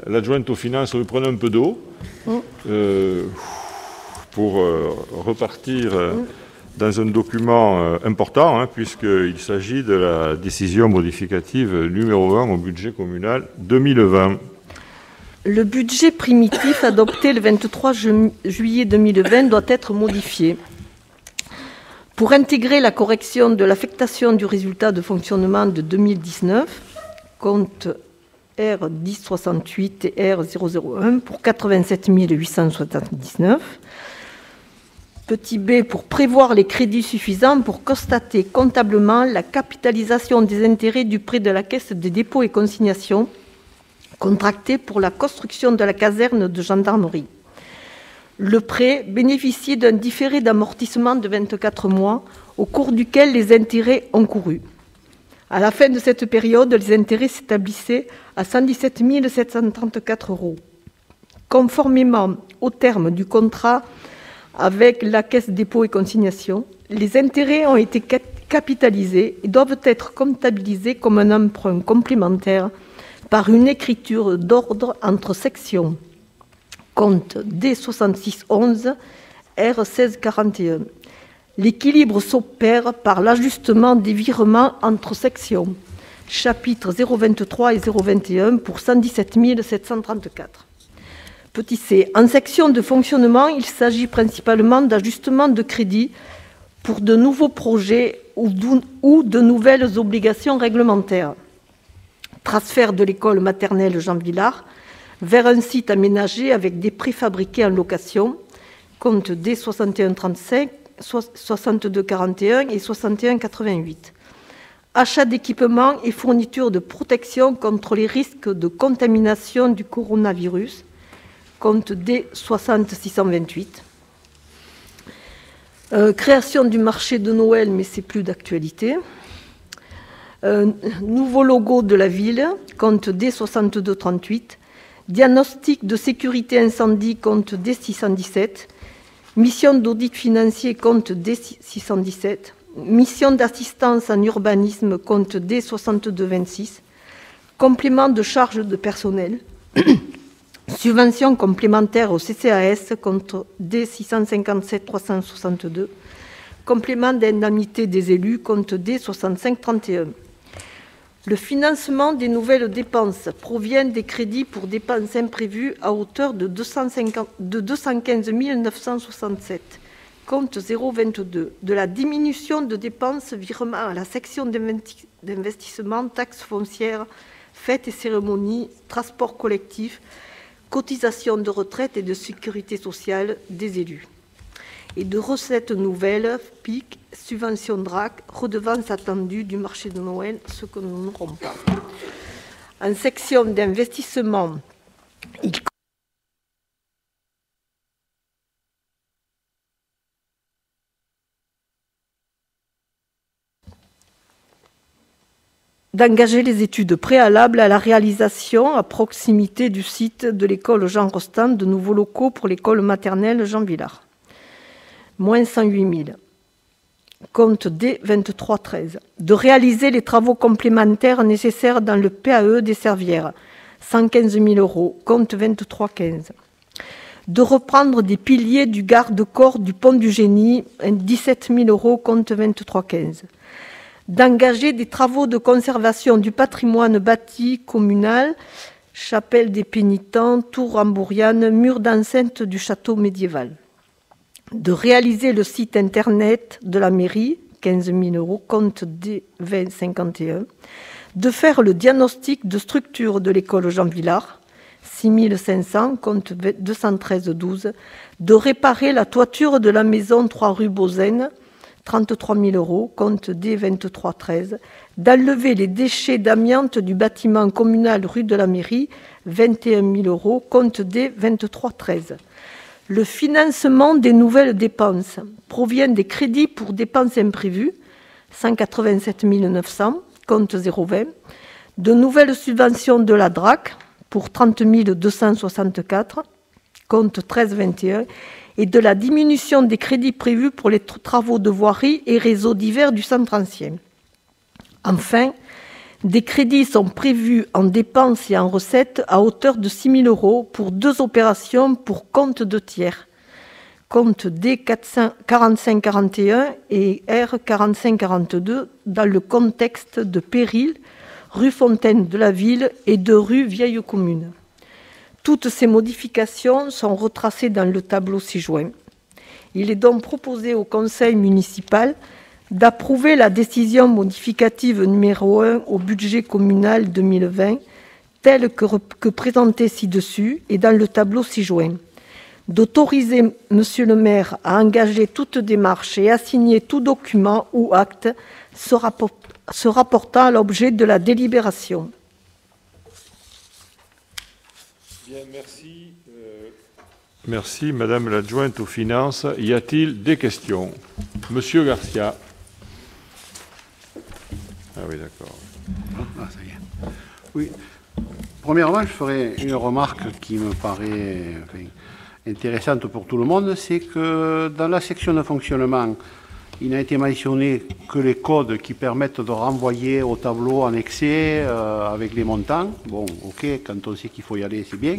l'adjointe aux finances, vous prenez un peu d'eau pour repartir dans un document important, hein, puisqu'il s'agit de la décision modificative numéro 1 au budget communal 2020. Le budget primitif adopté le 23 juillet 2020 doit être modifié. Pour intégrer la correction de l'affectation du résultat de fonctionnement de 2019, compte R1068 et R001 pour 87 879. Petit b, pour prévoir les crédits suffisants pour constater comptablement la capitalisation des intérêts du prêt de la Caisse des dépôts et consignations contracté pour la construction de la caserne de gendarmerie. Le prêt bénéficiait d'un différé d'amortissement de 24 mois au cours duquel les intérêts ont couru. À la fin de cette période, les intérêts s'établissaient à 117 734 €. Conformément au terme du contrat avec la Caisse des dépôts et consignations, les intérêts ont été capitalisés et doivent être comptabilisés comme un emprunt complémentaire par une écriture d'ordre entre sections. Compte D6611, R1641. L'équilibre s'opère par l'ajustement des virements entre sections. Chapitres 023 et 021 pour 117 734. Petit c. En section de fonctionnement, il s'agit principalement d'ajustements de crédit pour de nouveaux projets ou de nouvelles obligations réglementaires. Transfert de l'école maternelle Jean Villard vers un site aménagé avec des préfabriqués en location, compte D6135, 6241 et 6188. Achat d'équipements et fourniture de protection contre les risques de contamination du coronavirus, compte D60628. Création du marché de Noël, mais c'est plus d'actualité. Nouveau logo de la ville, compte D6238. Diagnostic de sécurité incendie, compte D617. Mission d'audit financier, compte D617. Mission d'assistance en urbanisme, compte D6226. Complément de charge de personnel. Subvention complémentaire au CCAS, compte D657 362. Complément d'indemnité des élus, compte D6531. Le financement des nouvelles dépenses provient des crédits pour dépenses imprévues à hauteur de 215 967, compte 022, de la diminution de dépenses virement à la section d'investissement, taxes foncières, fêtes et cérémonies, transports collectifs, cotisations de retraite et de sécurité sociale des élus. Et de recettes nouvelles, PIC, subventions DRAC, redevances attendues du marché de Noël, ce que nous n'aurons pas. En section d'investissement, d'engager les études préalables à la réalisation à proximité du site de l'école Jean Rostand de nouveaux locaux pour l'école maternelle Jean Villard. Moins 108 000. Compte D2313. De réaliser les travaux complémentaires nécessaires dans le PAE des Servières. 115 000 €. Compte 2315. De reprendre des piliers du garde-corps du pont du Génie. 17 000 €. Compte 2315. D'engager des travaux de conservation du patrimoine bâti communal. Chapelle des Pénitents, Tour Rambouriane, mur d'enceinte du château médiéval. De réaliser le site internet de la mairie, 15 000 €, compte D2051. De faire le diagnostic de structure de l'école Jean Villard, 6 500, compte 213-12. De réparer la toiture de la maison 3 rue Bauzaine, 33 000 €, compte D2313. D'enlever les déchets d'amiante du bâtiment communal rue de la mairie, 21 000 €, compte D2313. Le financement des nouvelles dépenses provient des crédits pour dépenses imprévues, 187 900, compte 020, de nouvelles subventions de la DRAC pour 30 264, compte 1321, et de la diminution des crédits prévus pour les travaux de voirie et réseaux divers du centre ancien. Enfin, des crédits sont prévus en dépenses et en recettes à hauteur de 6 000 € pour 2 opérations pour compte de tiers, compte D4541 et R4542, dans le contexte de péril, rue Fontaine de la Ville et de rue Vieille Commune. Toutes ces modifications sont retracées dans le tableau ci-joint. Il est donc proposé au Conseil municipal d'approuver la décision modificative numéro 1 au budget communal 2020, telle que présentée ci-dessus et dans le tableau ci-joint, d'autoriser Monsieur le maire à engager toute démarche et à signer tout document ou acte se rapportant à l'objet de la délibération. Bien, merci. Merci, Madame l'adjointe aux finances. Y a-t-il des questions? Monsieur Garcia. Ah oui, d'accord. Ah, ça y est. Oui. Premièrement, je ferai une remarque qui me paraît intéressante pour tout le monde, c'est que dans la section de fonctionnement, il n'a été mentionné que les codes qui permettent de renvoyer au tableau annexé avec les montants. Bon, ok, quand on sait qu'il faut y aller, c'est bien.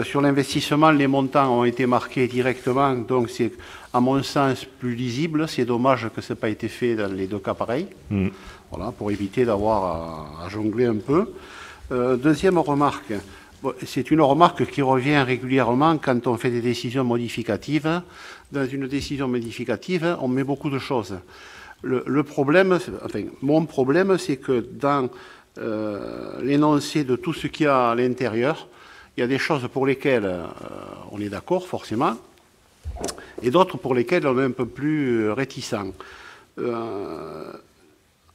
Sur l'investissement, les montants ont été marqués directement, donc c'est, à mon sens, plus lisible. C'est dommage que ça n'ait pas été fait dans les deux cas pareils. Voilà, pour éviter d'avoir à jongler un peu. Deuxième remarque, c'est une remarque qui revient régulièrement quand on fait des décisions modificatives. Dans une décision modificative, on met beaucoup de choses. Le problème, enfin, mon problème, c'est que dans l'énoncé de tout ce qu'il y a à l'intérieur, il y a des choses pour lesquelles on est d'accord, forcément, et d'autres pour lesquelles on est un peu plus réticent.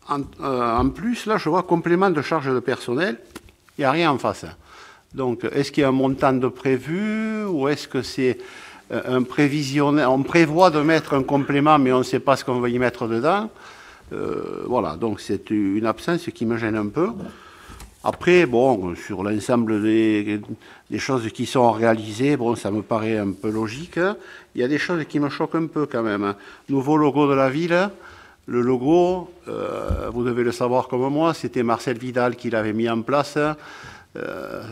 En plus, là, je vois complément de charge de personnel, il n'y a rien en face. Donc, est-ce qu'il y a un montant de prévu ou est-ce que c'est un prévisionnel? On prévoit de mettre un complément, mais on ne sait pas ce qu'on va y mettre dedans. Voilà, donc c'est une absence qui me gêne un peu. Après, bon, sur l'ensemble des choses qui sont réalisées, bon, ça me paraît un peu logique. Il y a des choses qui me choquent un peu quand même. Nouveau logo de la ville. Le logo, vous devez le savoir comme moi, c'était Marcel Vidal qui l'avait mis en place.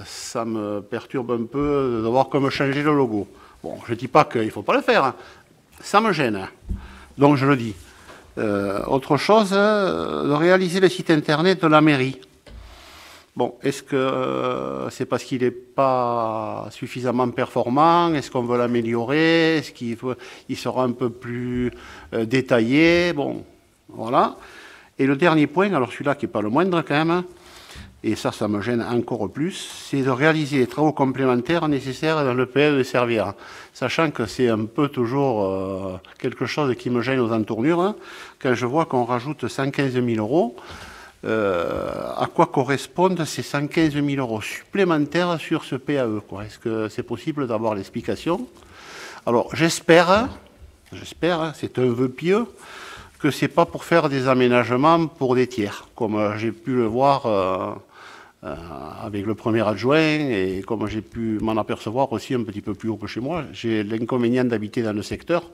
Ça me perturbe un peu de voir comment changer le logo. Bon, je ne dis pas qu'il ne faut pas le faire. Ça me gêne. Donc je le dis. Autre chose, de réaliser le site internet de la mairie. Bon, est-ce que c'est parce qu'il n'est pas suffisamment performant? Est-ce qu'on veut l'améliorer? Est-ce qu'il sera un peu plus détaillé? Bon, voilà. Et le dernier point, alors celui-là qui n'est pas le moindre quand même, et ça me gêne encore plus, c'est de réaliser les travaux complémentaires nécessaires dans le PE de Servières. Sachant que c'est un peu toujours quelque chose qui me gêne aux entournures, hein, quand je vois qu'on rajoute 115 000 €. À quoi correspondent ces 115 000 € supplémentaires sur ce PAE, quoi? Est-ce que c'est possible d'avoir l'explication? Alors, j'espère, c'est un vœu pieux, que ce n'est pas pour faire des aménagements pour des tiers, comme j'ai pu le voir avec le premier adjoint et comme j'ai pu m'en apercevoir aussi un petit peu plus haut que chez moi. J'ai l'inconvénient d'habiter dans le secteur,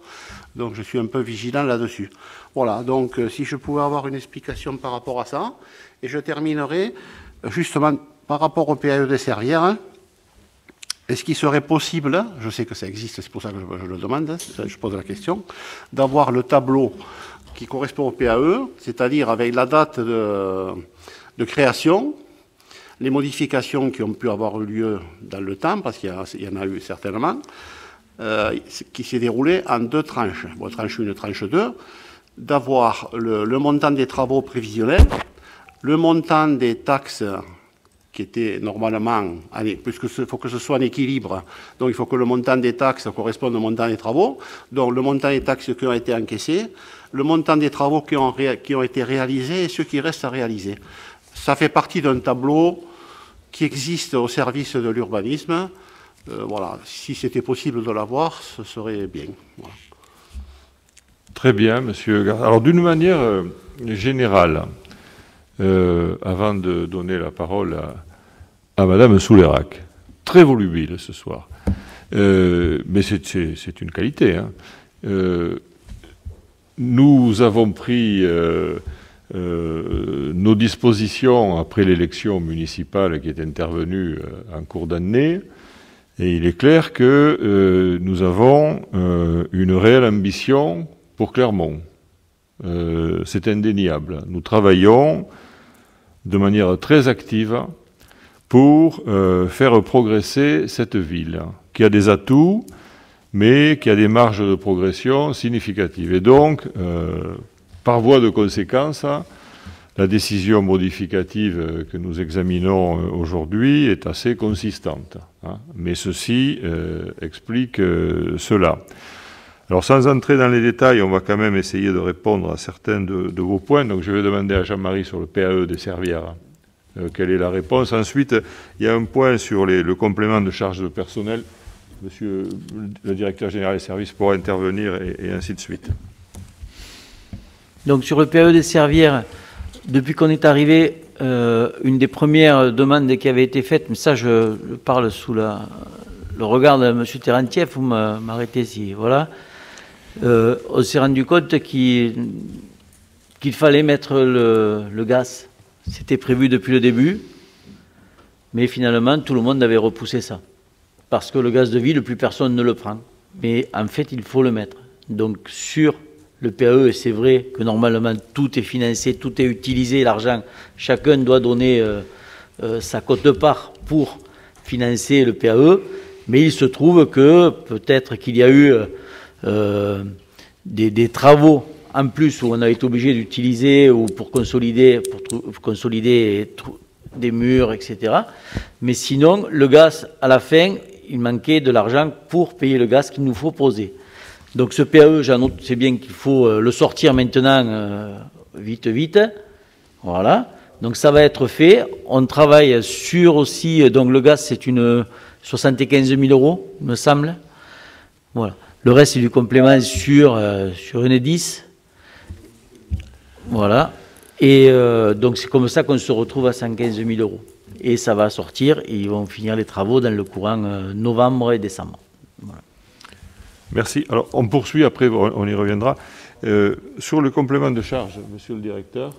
donc je suis un peu vigilant là-dessus. Voilà, donc si je pouvais avoir une explication par rapport à ça, et je terminerai justement par rapport au PAE de Servières. Est-ce qu'il serait possible, je sais que ça existe, c'est pour ça que je le demande, je pose la question, d'avoir le tableau qui correspond au PAE, c'est-à-dire avec la date de création, les modifications qui ont pu avoir eu lieu dans le temps, parce qu'il y en a eu certainement, qui s'est déroulé en deux tranches, bon, tranche 1 et tranche 2, d'avoir le montant des travaux prévisionnels, le montant des taxes qui étaient normalement, puisqu'il faut que ce soit en équilibre, donc il faut que le montant des taxes corresponde au montant des travaux, donc le montant des taxes qui ont été encaissées, le montant des travaux qui ont été réalisés et ceux qui restent à réaliser. Ça fait partie d'un tableau qui existe au service de l'urbanisme. Voilà, si c'était possible de l'avoir, ce serait bien. Voilà. Très bien, monsieur. Alors, d'une manière générale, avant de donner la parole à Madame Souleyrac. Très volubile ce soir. Mais c'est une qualité. Hein. Nous avons pris nos dispositions après l'élection municipale qui est intervenue en cours d'année. Et il est clair que nous avons une réelle ambition pour Clermont. C'est indéniable. Nous travaillons de manière très active pour faire progresser cette ville, qui a des atouts, mais qui a des marges de progression significatives. Et donc, par voie de conséquence, la décision modificative que nous examinons aujourd'hui est assez consistante. Hein, mais ceci explique cela. Alors, sans entrer dans les détails, on va quand même essayer de répondre à certains de vos points. Donc, je vais demander à Jean-Marie sur le PAE des Servières quelle est la réponse. Ensuite, il y a un point sur le complément de charge de personnel. Monsieur le directeur général des services pourra intervenir et ainsi de suite. Donc, sur le PAE des Servières, depuis qu'on est arrivé, une des premières demandes qui avait été faite, mais ça, je parle sous le regard de M. Terrantieff, vous m'arrêtez si, voilà. On s'est rendu compte qu'il fallait mettre le gaz. C'était prévu depuis le début, mais finalement, tout le monde avait repoussé ça. Parce que le gaz de ville, plus personne ne le prend. Mais en fait, il faut le mettre. Donc, sur le PAE, et c'est vrai que normalement, tout est financé, tout est utilisé, l'argent, chacun doit donner sa quote-part pour financer le PAE, mais il se trouve que peut-être qu'il y a eu des travaux en plus où on a été obligé d'utiliser ou pour consolider des murs, etc. Mais sinon, le gaz, à la fin, il manquait de l'argent pour payer le gaz qu'il nous faut poser. Donc ce PAE, c'est bien qu'il faut le sortir maintenant vite. Voilà. Donc ça va être fait. On travaille sur aussi, donc le gaz, c'est une 75 000 €, il me semble. Voilà. Le reste, c'est du complément sur Enedis. Voilà. Et donc, c'est comme ça qu'on se retrouve à 115 000 €. Et ça va sortir et ils vont finir les travaux dans le courant novembre et décembre. Voilà. Merci. Alors, on poursuit, après, on y reviendra. Sur le complément de charge, monsieur le directeur.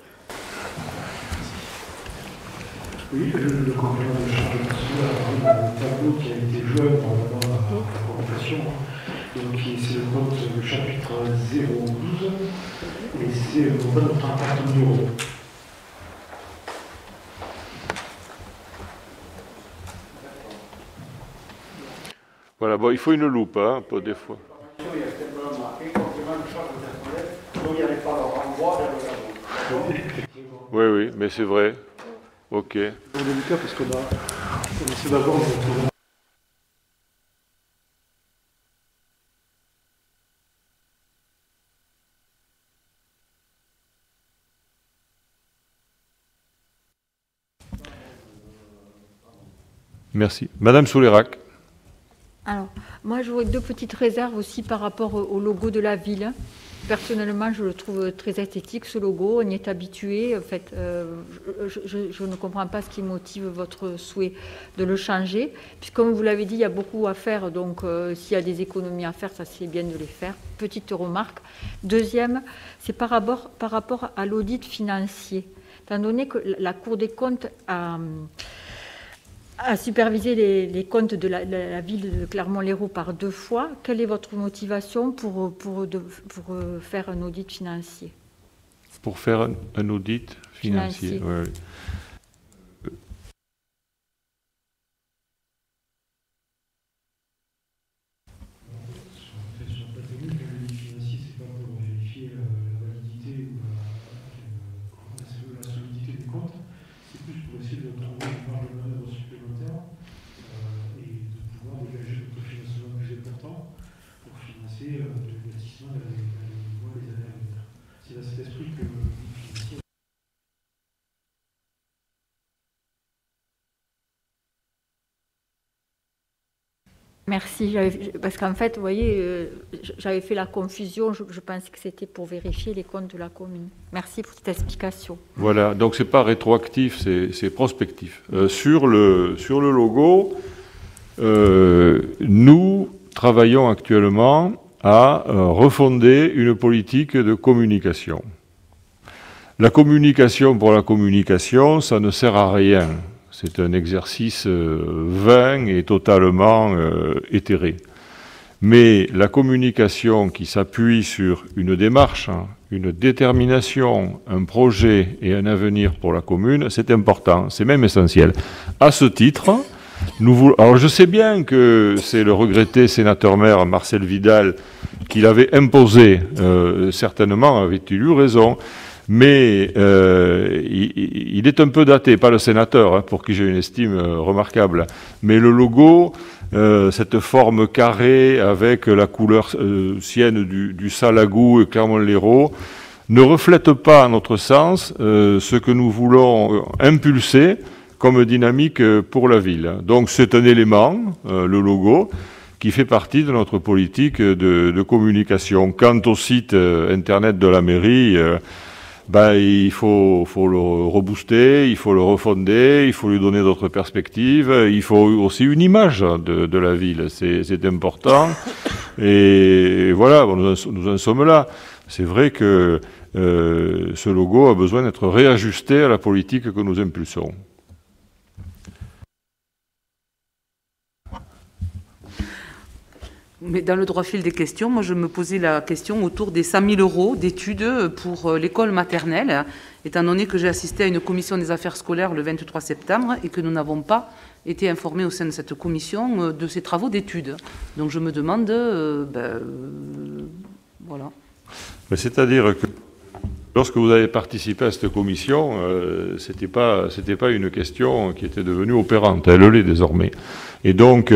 Oui, le complément de charge, le tableau qui a été joint par la présentation. Donc, c'est le compte du chapitre 012 et c'est le montant de 34 000 €. Voilà, bon, il faut une loupe, hein, pour des fois. Il y a simplement marqué complément de charge personnelle, donc il n'y avait pas le renvoi vers le tableau. Oui, mais c'est vrai. Ok. C'est délicat parce qu'on essaie d'avoir une... Merci. Madame Souleyrac. Alors, moi, j'aurais deux petites réserves aussi par rapport au logo de la ville. Personnellement, je le trouve très esthétique, ce logo. On y est habitué. En fait, je ne comprends pas ce qui motive votre souhait de le changer. Puisque, comme vous l'avez dit, il y a beaucoup à faire. Donc, s'il y a des économies à faire, ça c'est bien de les faire. Petite remarque. Deuxième, c'est par rapport à l'audit financier. Étant donné que la Cour des comptes a supervisé les comptes de la ville de Clermont-Lérault par 2 fois. Quelle est votre motivation pour faire un audit financier? Pour faire un audit financier. Ouais. C'est dans cet esprit que Merci, parce qu'en fait, vous voyez, j'avais fait la confusion, je pensais que c'était pour vérifier les comptes de la commune. Merci pour cette explication. Voilà, donc c'est pas rétroactif, c'est prospectif. Sur le logo, nous travaillons actuellement à refonder une politique de communication. La communication pour la communication, ça ne sert à rien. C'est un exercice vain et totalement éthéré. Mais la communication qui s'appuie sur une démarche, une détermination, un projet et un avenir pour la commune, c'est important, c'est même essentiel. À ce titre, alors je sais bien que c'est le regretté sénateur-maire Marcel Vidal qui l'avait imposé, certainement avait-il eu raison, mais il est un peu daté, pas le sénateur, pour qui j'ai une estime remarquable, mais le logo, cette forme carrée avec la couleur sienne du Salagou et Clermont-Lérault, ne reflète pas, à notre sens, ce que nous voulons impulser comme dynamique pour la ville. Donc c'est un élément, le logo, qui fait partie de notre politique de communication. Quant au site internet de la mairie, il faut le rebooster, il faut le refonder, il faut lui donner d'autres perspectives, il faut aussi une image de la ville, c'est important. Et voilà, nous en sommes là. C'est vrai que ce logo a besoin d'être réajusté à la politique que nous impulsons. Mais dans le droit fil des questions, moi je me posais la question autour des 100 000 € d'études pour l'école maternelle, étant donné que j'ai assisté à une commission des affaires scolaires le 23 septembre et que nous n'avons pas été informés au sein de cette commission de ces travaux d'études. Donc je me demande, voilà. C'est-à-dire que lorsque vous avez participé à cette commission, c'était pas une question qui était devenue opérante, elle l'est désormais. Et donc,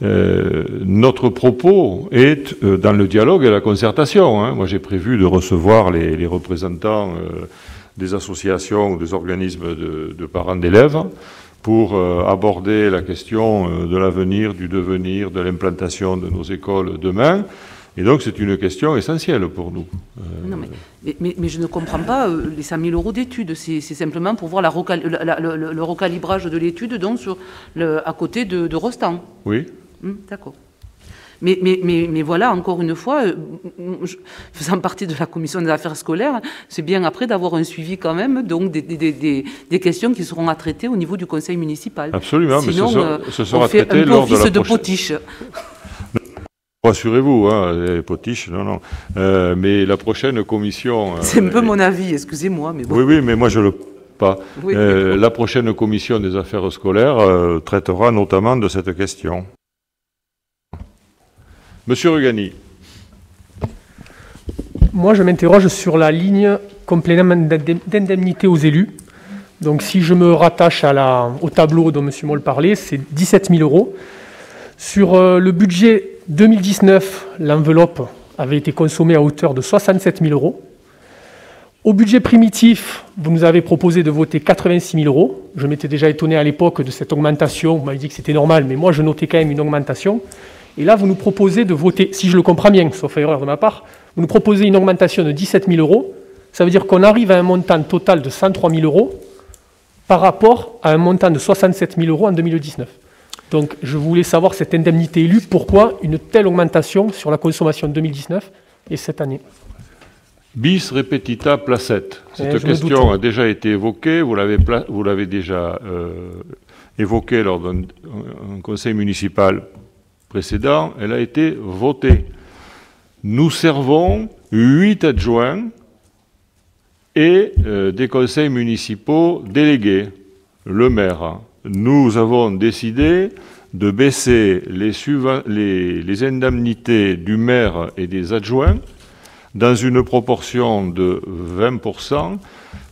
notre propos est dans le dialogue et la concertation. Moi, j'ai prévu de recevoir les représentants des associations ou des organismes de parents d'élèves pour aborder la question de l'avenir, du devenir, de l'implantation de nos écoles demain. Et donc, c'est une question essentielle pour nous. Non, mais je ne comprends pas les 100 000 € d'études. C'est simplement pour voir le recalibrage de l'étude donc à côté de Rostand. Oui. D'accord. Mais voilà, encore une fois, faisant partie de la commission des affaires scolaires, c'est bien après d'avoir un suivi quand même, donc des questions qui seront à traiter au niveau du conseil municipal. Absolument, sinon, mais ce sera on fait traité un peu lors de la office de prochaine... potiche. Rassurez-vous, les potiches, non. Mais la prochaine commission... C'est un peu mon avis, excusez-moi. Mais bon. Oui, mais moi je le... pas. Oui. La prochaine commission des affaires scolaires traitera notamment de cette question. Monsieur Rugani. Moi, je m'interroge sur la ligne complément d'indemnité aux élus. Donc, si je me rattache au tableau dont M. Moll parlait, c'est 17 000 €. Sur le budget 2019, l'enveloppe avait été consommée à hauteur de 67 000 €. Au budget primitif, vous nous avez proposé de voter 86 000 €. Je m'étais déjà étonné à l'époque de cette augmentation. Vous m'avez dit que c'était normal, mais moi, je notais quand même une augmentation. Et là, vous nous proposez de voter, si je le comprends bien, sauf erreur de ma part, vous nous proposez une augmentation de 17 000 €. Ça veut dire qu'on arrive à un montant total de 103 000 € par rapport à un montant de 67 000 € en 2019. Donc, je voulais savoir cette indemnité élue, pourquoi une telle augmentation sur la consommation de 2019 et cette année. Bis repetita placet. Cette question a déjà été évoquée, vous l'avez déjà évoquée lors d'un conseil municipal précédent, elle a été votée. Nous servons 8 adjoints et des conseils municipaux délégués, le maire. Nous avons décidé de baisser les indemnités du maire et des adjoints dans une proportion de 20%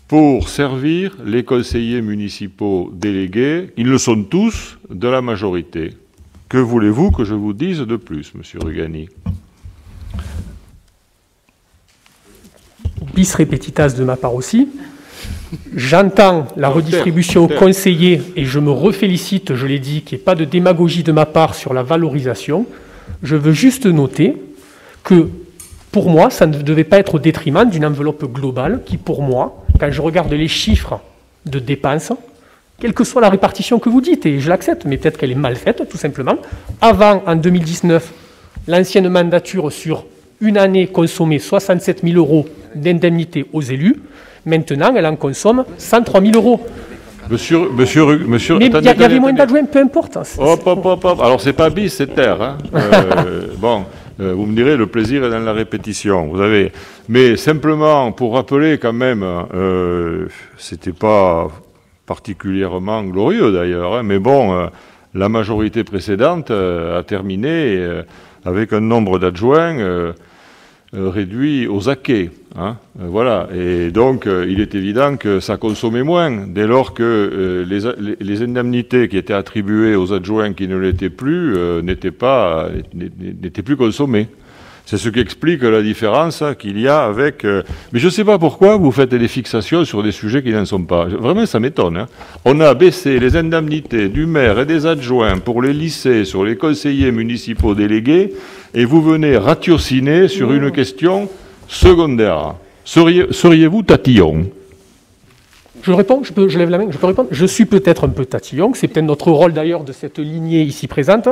pour servir les conseillers municipaux délégués. Ils le sont tous de la majorité. Que voulez-vous que je vous dise de plus, Monsieur Rugani? Bis repetitas de ma part aussi. J'entends la redistribution conseillée et je me refélicite, je l'ai dit, qu'il n'y ait pas de démagogie de ma part sur la valorisation. Je veux juste noter que, pour moi, ça ne devait pas être au détriment d'une enveloppe globale qui, pour moi, quand je regarde les chiffres de dépenses, quelle que soit la répartition que vous dites, et je l'accepte, mais peut-être qu'elle est mal faite, tout simplement. Avant, en 2019, l'ancienne mandature sur une année consommait 67 000 € d'indemnité aux élus. Maintenant, elle en consomme 103 000 €. Monsieur, mais il y avait moins d'adjoints, peu importe. Hop. Alors, c'est pas bis, c'est terre. Hein. Bon, vous me direz, le plaisir est dans la répétition. Vous avez... Mais simplement, pour rappeler quand même, c'était pas particulièrement glorieux d'ailleurs, hein, mais bon, la majorité précédente a terminé avec un nombre d'adjoints réduit aux acquets. Hein, voilà. Et donc, il est évident que ça consommait moins, dès lors que les indemnités qui étaient attribuées aux adjoints qui ne l'étaient plus n'étaient plus consommées. C'est ce qui explique la différence qu'il y a avec... Mais je ne sais pas pourquoi vous faites des fixations sur des sujets qui n'en sont pas. Vraiment, ça m'étonne. Hein. On a baissé les indemnités du maire et des adjoints pour les lycées, sur les conseillers municipaux délégués, et vous venez ratiociner sur une question secondaire. Seriez-vous tatillon? Je réponds, je lève la main, je peux répondre. Je suis peut-être un peu tatillon, c'est peut-être notre rôle d'ailleurs de cette lignée ici présente.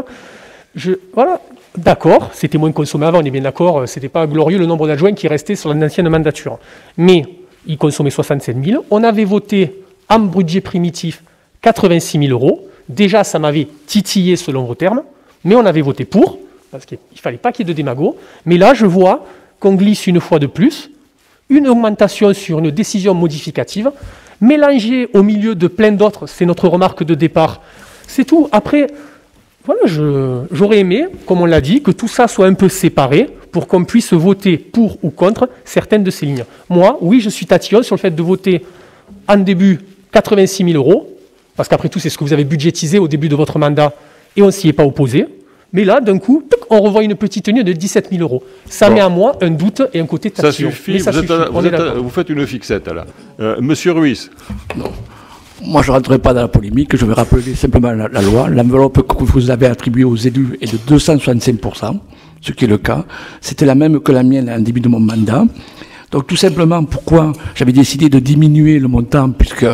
Voilà, d'accord, c'était moins consommé avant, on est bien d'accord, c'était pas glorieux le nombre d'adjoints qui restait sur l'ancienne mandature. Mais ils consommaient 67 000. On avait voté en budget primitif 86 000 €. Déjà, ça m'avait titillé selon vos termes, mais on avait voté pour, parce qu'il ne fallait pas qu'il y ait de démago. Mais là, je vois qu'on glisse une fois de plus, une augmentation sur une décision modificative, mélangée au milieu de plein d'autres, c'est notre remarque de départ. C'est tout. Après, voilà, j'aurais aimé, comme on l'a dit, que tout ça soit un peu séparé pour qu'on puisse voter pour ou contre certaines de ces lignes. Moi, oui, je suis tatillon sur le fait de voter en début 86 000 €, parce qu'après tout, c'est ce que vous avez budgétisé au début de votre mandat et on ne s'y est pas opposé. Mais là, d'un coup, on revoit une petite ligne de 17 000 €. Ça met à moi un doute et un côté tatillon. Ça suffit, vous faites une fixette là. Monsieur Ruiz. Non. Moi, je ne rentrerai pas dans la polémique, je vais rappeler simplement la loi. L'enveloppe que vous avez attribuée aux élus est de 265%, ce qui est le cas. C'était la même que la mienne en début de mon mandat. Donc, tout simplement, pourquoi j'avais décidé de diminuer le montant, puisque,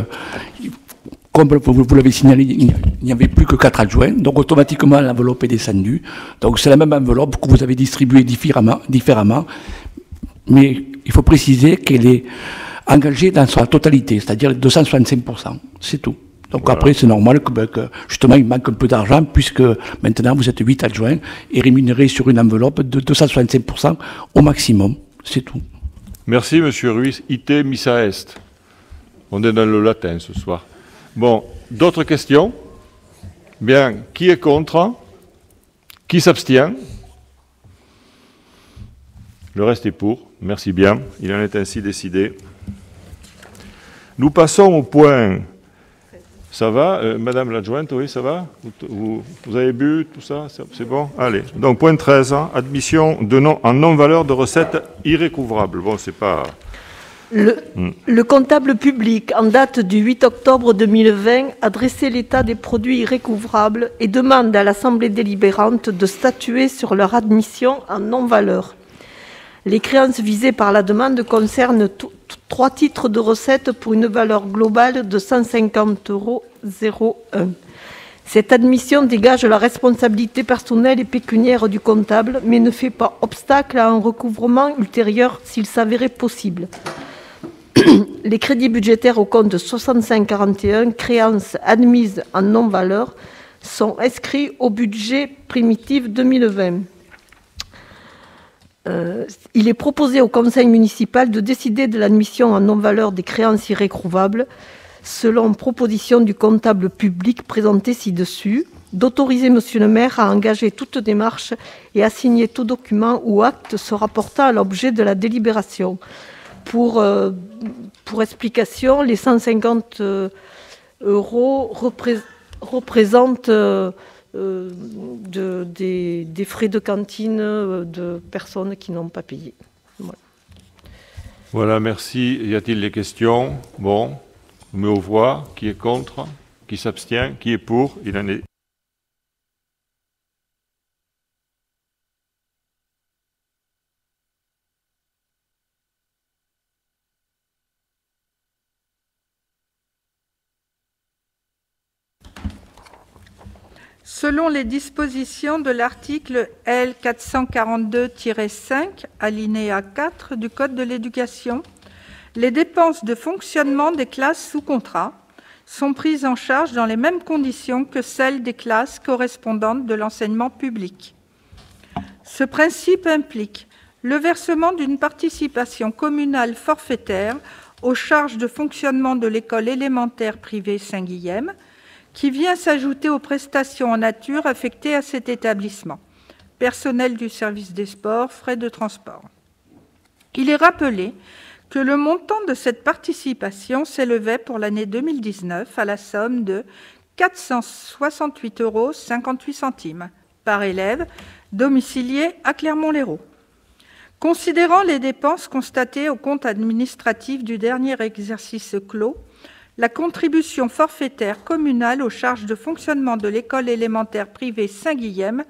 comme vous l'avez signalé, il n'y avait plus que 4 adjoints, donc automatiquement, l'enveloppe est descendue. Donc, c'est la même enveloppe que vous avez distribuée différemment, mais il faut préciser qu'elle est engagé dans sa totalité, c'est-à-dire 265%, c'est tout. Donc voilà. Après, c'est normal que justement, il manque un peu d'argent, puisque maintenant, vous êtes 8 adjoints et rémunérés sur une enveloppe de 265% au maximum, c'est tout. Merci, Monsieur Ruiz. Ite missa est. On est dans le latin ce soir. Bon, d'autres questions? Bien, qui est contre? Qui s'abstient? Le reste est pour. Merci bien. Il en est ainsi décidé. Nous passons au point. Ça va, Madame l'adjointe, oui, ça va? Vous avez bu, tout ça? C'est bon? Allez. Donc, point 13, hein, admission en non-valeur de recettes irrécouvrables. Bon, c'est pas... Le comptable public, en date du 8 octobre 2020, a dressé l'état des produits irrécouvrables et demande à l'Assemblée délibérante de statuer sur leur admission en non-valeur. Les créances visées par la demande concernent 3 titres de recettes pour une valeur globale de 150,01 €. Cette admission dégage la responsabilité personnelle et pécuniaire du comptable, mais ne fait pas obstacle à un recouvrement ultérieur s'il s'avérait possible. Les crédits budgétaires au compte 6541, créances admises en non-valeur, sont inscrits au budget primitif 2020. Il est proposé au conseil municipal de décider de l'admission en non-valeur des créances irrécouvrables selon proposition du comptable public présenté ci-dessus, d'autoriser Monsieur le maire à engager toute démarche et à signer tout document ou acte se rapportant à l'objet de la délibération. Pour explication, les 150 € représentent des frais de cantine de personnes qui n'ont pas payé. Voilà, merci. Y a-t-il des questions? Bon, Je mets aux voix. Qui est contre? Qui s'abstient? Qui est pour? Il en est. Selon les dispositions de l'article L. 442-5, alinéa 4 du Code de l'éducation, les dépenses de fonctionnement des classes sous contrat sont prises en charge dans les mêmes conditions que celles des classes correspondantes de l'enseignement public. Ce principe implique le versement d'une participation communale forfaitaire aux charges de fonctionnement de l'école élémentaire privée Saint-Guilhem, qui vient s'ajouter aux prestations en nature affectées à cet établissement, personnel du service des sports, frais de transport. Il est rappelé que le montant de cette participation s'élevait pour l'année 2019 à la somme de 468,58 € par élève domicilié à Clermont-Lérault. Considérant les dépenses constatées au compte administratif du dernier exercice clos, la contribution forfaitaire communale aux charges de fonctionnement de l'école élémentaire privée Saint-Guilhem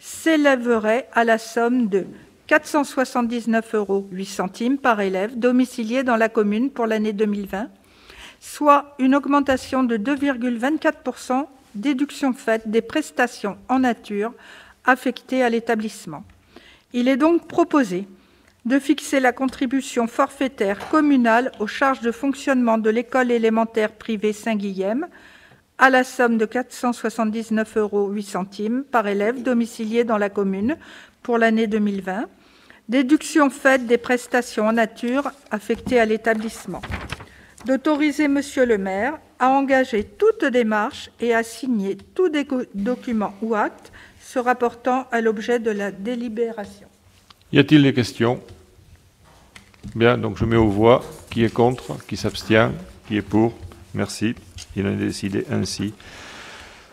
s'élèverait à la somme de 479,08 € par élève domicilié dans la commune pour l'année 2020, soit une augmentation de 2,24%, déduction faite des prestations en nature affectées à l'établissement. Il est donc proposé de fixer la contribution forfaitaire communale aux charges de fonctionnement de l'école élémentaire privée Saint-Guilhem à la somme de 479,08 € par élève domicilié dans la commune pour l'année 2020, déduction faite des prestations en nature affectées à l'établissement. D'autoriser Monsieur le maire à engager toute démarche et à signer tout document ou acte se rapportant à l'objet de la délibération. Y a-t-il des questions? Bien, donc je mets aux voix. Qui est contre? Qui s'abstient? Qui est pour? Merci. Il en est décidé ainsi.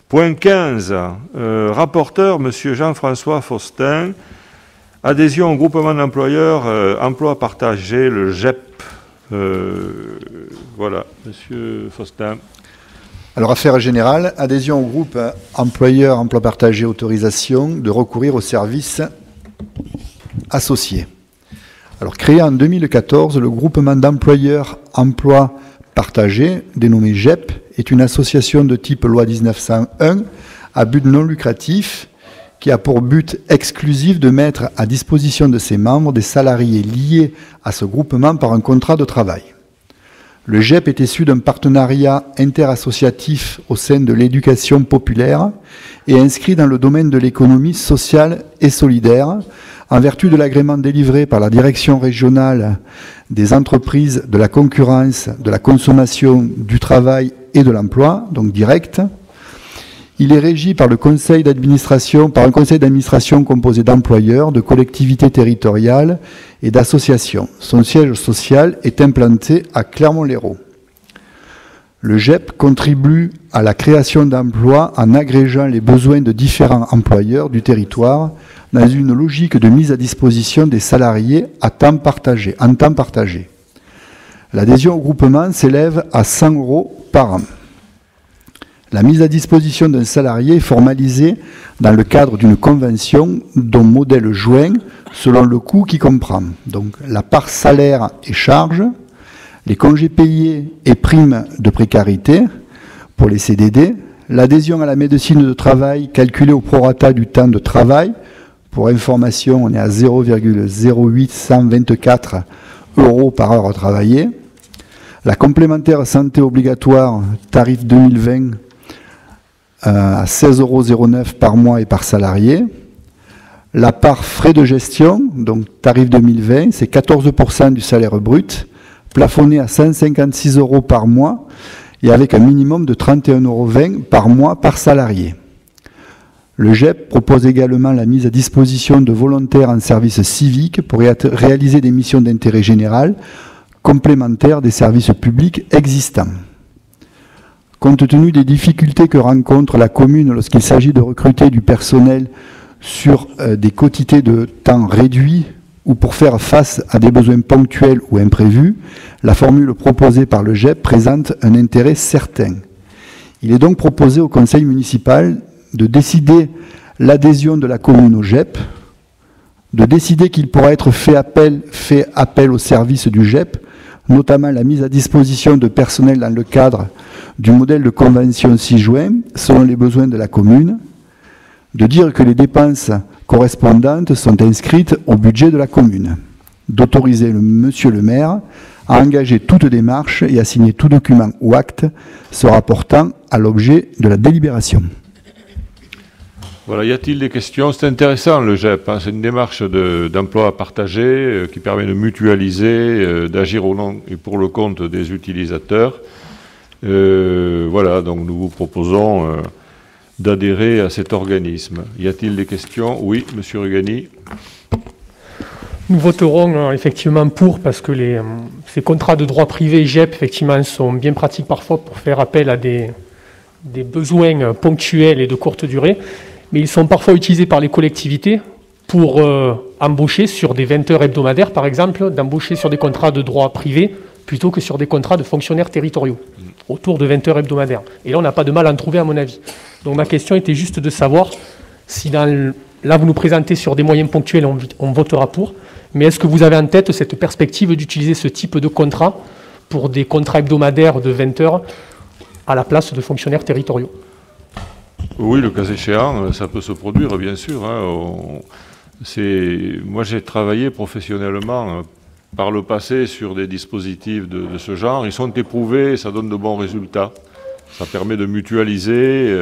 Point 15. Rapporteur, M. Jean-François Faustin. Adhésion au groupement d'employeurs emploi partagé, le GEP. Voilà, M. Faustin. Alors, affaire générale, adhésion au groupe employeur emploi partagé, autorisation de recourir aux services associés. Alors, créé en 2014, le groupement d'employeurs emploi partagé, dénommé GEP, est une association de type loi 1901 à but non lucratif qui a pour but exclusif de mettre à disposition de ses membres des salariés liés à ce groupement par un contrat de travail. Le GEP est issu d'un partenariat interassociatif au sein de l'éducation populaire et inscrit dans le domaine de l'économie sociale et solidaire en vertu de l'agrément délivré par la Direction régionale des entreprises de la concurrence, de la consommation, du travail et de l'emploi, donc direct. Il est régi par un conseil d'administration composé d'employeurs, de collectivités territoriales et d'associations. Son siège social est implanté à Clermont-Lérault. Le GEP contribue à la création d'emplois en agrégeant les besoins de différents employeurs du territoire dans une logique de mise à disposition des salariés en temps partagé. L'adhésion au groupement s'élève à 100 € par an. La mise à disposition d'un salarié est formalisée dans le cadre d'une convention dont modèle joint selon le coût qui comprend donc la part salaire et charges, les congés payés et primes de précarité pour les CDD, l'adhésion à la médecine de travail calculée au prorata du temps de travail. Pour information, on est à 0,0824 € par heure travaillée. La complémentaire santé obligatoire, tarif 2020, à 16,09 € par mois et par salarié. La part frais de gestion, donc tarif 2020, c'est 14% du salaire brut, plafonné à 156 € par mois et avec un minimum de 31,20 € par mois par salarié. Le GEP propose également la mise à disposition de volontaires en service civique pour réaliser des missions d'intérêt général complémentaires des services publics existants. Compte tenu des difficultés que rencontre la commune lorsqu'il s'agit de recruter du personnel sur des quotités de temps réduits ou pour faire face à des besoins ponctuels ou imprévus, la formule proposée par le GEP présente un intérêt certain. Il est donc proposé au conseil municipal de décider l'adhésion de la commune au GEP, de décider qu'il pourra être fait appel au service du GEP, notamment la mise à disposition de personnel dans le cadre du modèle de convention 6 juin, selon les besoins de la commune, de dire que les dépenses correspondantes sont inscrites au budget de la commune, d'autoriser monsieur le maire à engager toute démarche et à signer tout document ou acte se rapportant à l'objet de la délibération. Voilà, y a-t-il des questions? C'est intéressant le GEP, hein, c'est une démarche d'emploi partagé qui permet de mutualiser, d'agir au nom et pour le compte des utilisateurs. Voilà, donc nous vous proposons d'adhérer à cet organisme. Y a-t-il des questions? Oui, Monsieur Rugani. Nous voterons effectivement pour, parce que ces contrats de droit privé GEP effectivement sont bien pratiques parfois pour faire appel à des besoins ponctuels et de courte durée, mais ils sont parfois utilisés par les collectivités pour embaucher sur des 20 heures hebdomadaires, par exemple, d'embaucher sur des contrats de droit privé plutôt que sur des contrats de fonctionnaires territoriaux, autour de 20 heures hebdomadaires. Et là, on n'a pas de mal à en trouver, à mon avis. Donc ma question était juste de savoir si là, vous nous présentez sur des moyens ponctuels, on votera pour, mais est-ce que vous avez en tête cette perspective d'utiliser ce type de contrat pour des contrats hebdomadaires de 20 heures à la place de fonctionnaires territoriaux? Oui, le cas échéant, ça peut se produire, bien sûr. Hein. Moi, j'ai travaillé professionnellement par le passé sur des dispositifs de ce genre. Ils sont éprouvés et ça donne de bons résultats. Ça permet de mutualiser,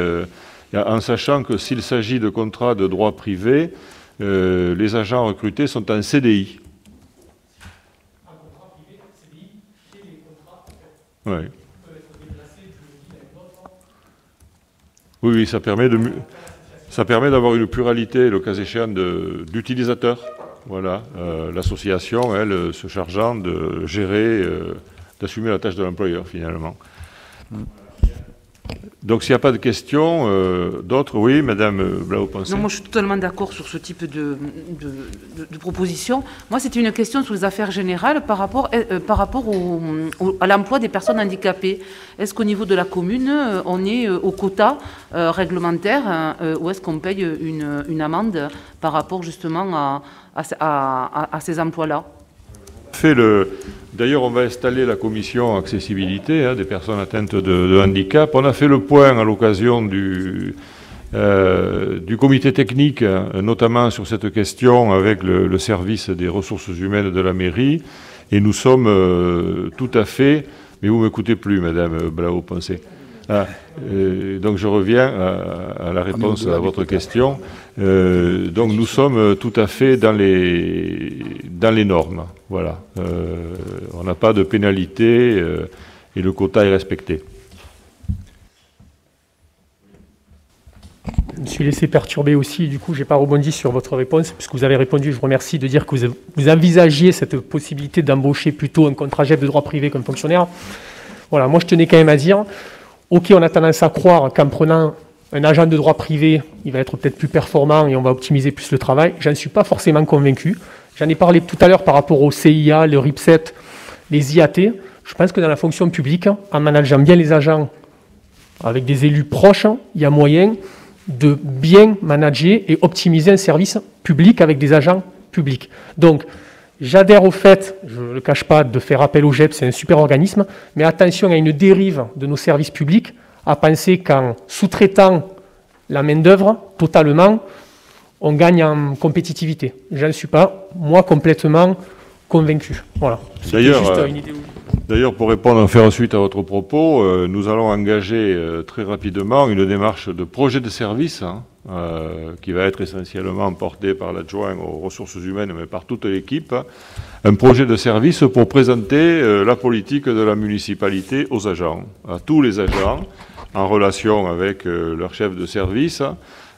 en sachant que s'il s'agit de contrats de droit privé, les agents recrutés sont en CDI. Un contrat privé, CDI, chez les contrats, oui. Oui, ça permet d'avoir une pluralité, le cas échéant, d'utilisateurs. Voilà, l'association, elle, se chargeant de gérer, d'assumer la tâche de l'employeur, finalement. Donc, s'il n'y a pas de questions, d'autres, oui, Madame Blahault-Pensé. Non, moi, je suis totalement d'accord sur ce type de proposition. Moi, c'était une question sur les affaires générales par rapport à l'emploi des personnes handicapées. Est-ce qu'au niveau de la commune, on est au quota réglementaire ou est-ce qu'on paye une amende par rapport justement à ces emplois-là? D'ailleurs, on va installer la commission accessibilité des personnes atteintes de handicap. On a fait le point à l'occasion du comité technique, notamment sur cette question avec le service des ressources humaines de la mairie. Et nous sommes tout à fait... Mais vous ne m'écoutez plus, Madame Blahault-Pensé. Donc je reviens à la réponse à votre question. Donc nous sommes tout à fait dans les normes. Voilà. On n'a pas de pénalité et le quota est respecté. Je me suis laissé perturber aussi, du coup je n'ai pas rebondi sur votre réponse, puisque vous avez répondu, je vous remercie de dire que vous envisagiez cette possibilité d'embaucher plutôt un contrat GEP de droit privé comme fonctionnaire. Voilà, moi je tenais quand même à dire, ok, on a tendance à croire qu'en prenant un agent de droit privé, il va être peut-être plus performant et on va optimiser plus le travail. J'en suis pas forcément convaincu. J'en ai parlé tout à l'heure par rapport au CIA, le RIPSET, les IAT. Je pense que dans la fonction publique, en manageant bien les agents avec des élus proches, il y a moyen de bien manager et optimiser un service public avec des agents publics. Donc, j'adhère au fait, je ne le cache pas, de faire appel au GEP, c'est un super organisme, mais attention à une dérive de nos services publics, à penser qu'en sous-traitant la main-d'œuvre totalement, on gagne en compétitivité. Je n'en suis pas, moi, complètement convaincu. Voilà. D'ailleurs, pour répondre, faire suite à votre propos, nous allons engager très rapidement une démarche de projet de service qui va être essentiellement porté par l'adjoint aux ressources humaines, mais par toute l'équipe. Un projet de service pour présenter la politique de la municipalité aux agents, à tous les agents, en relation avec leur chef de service.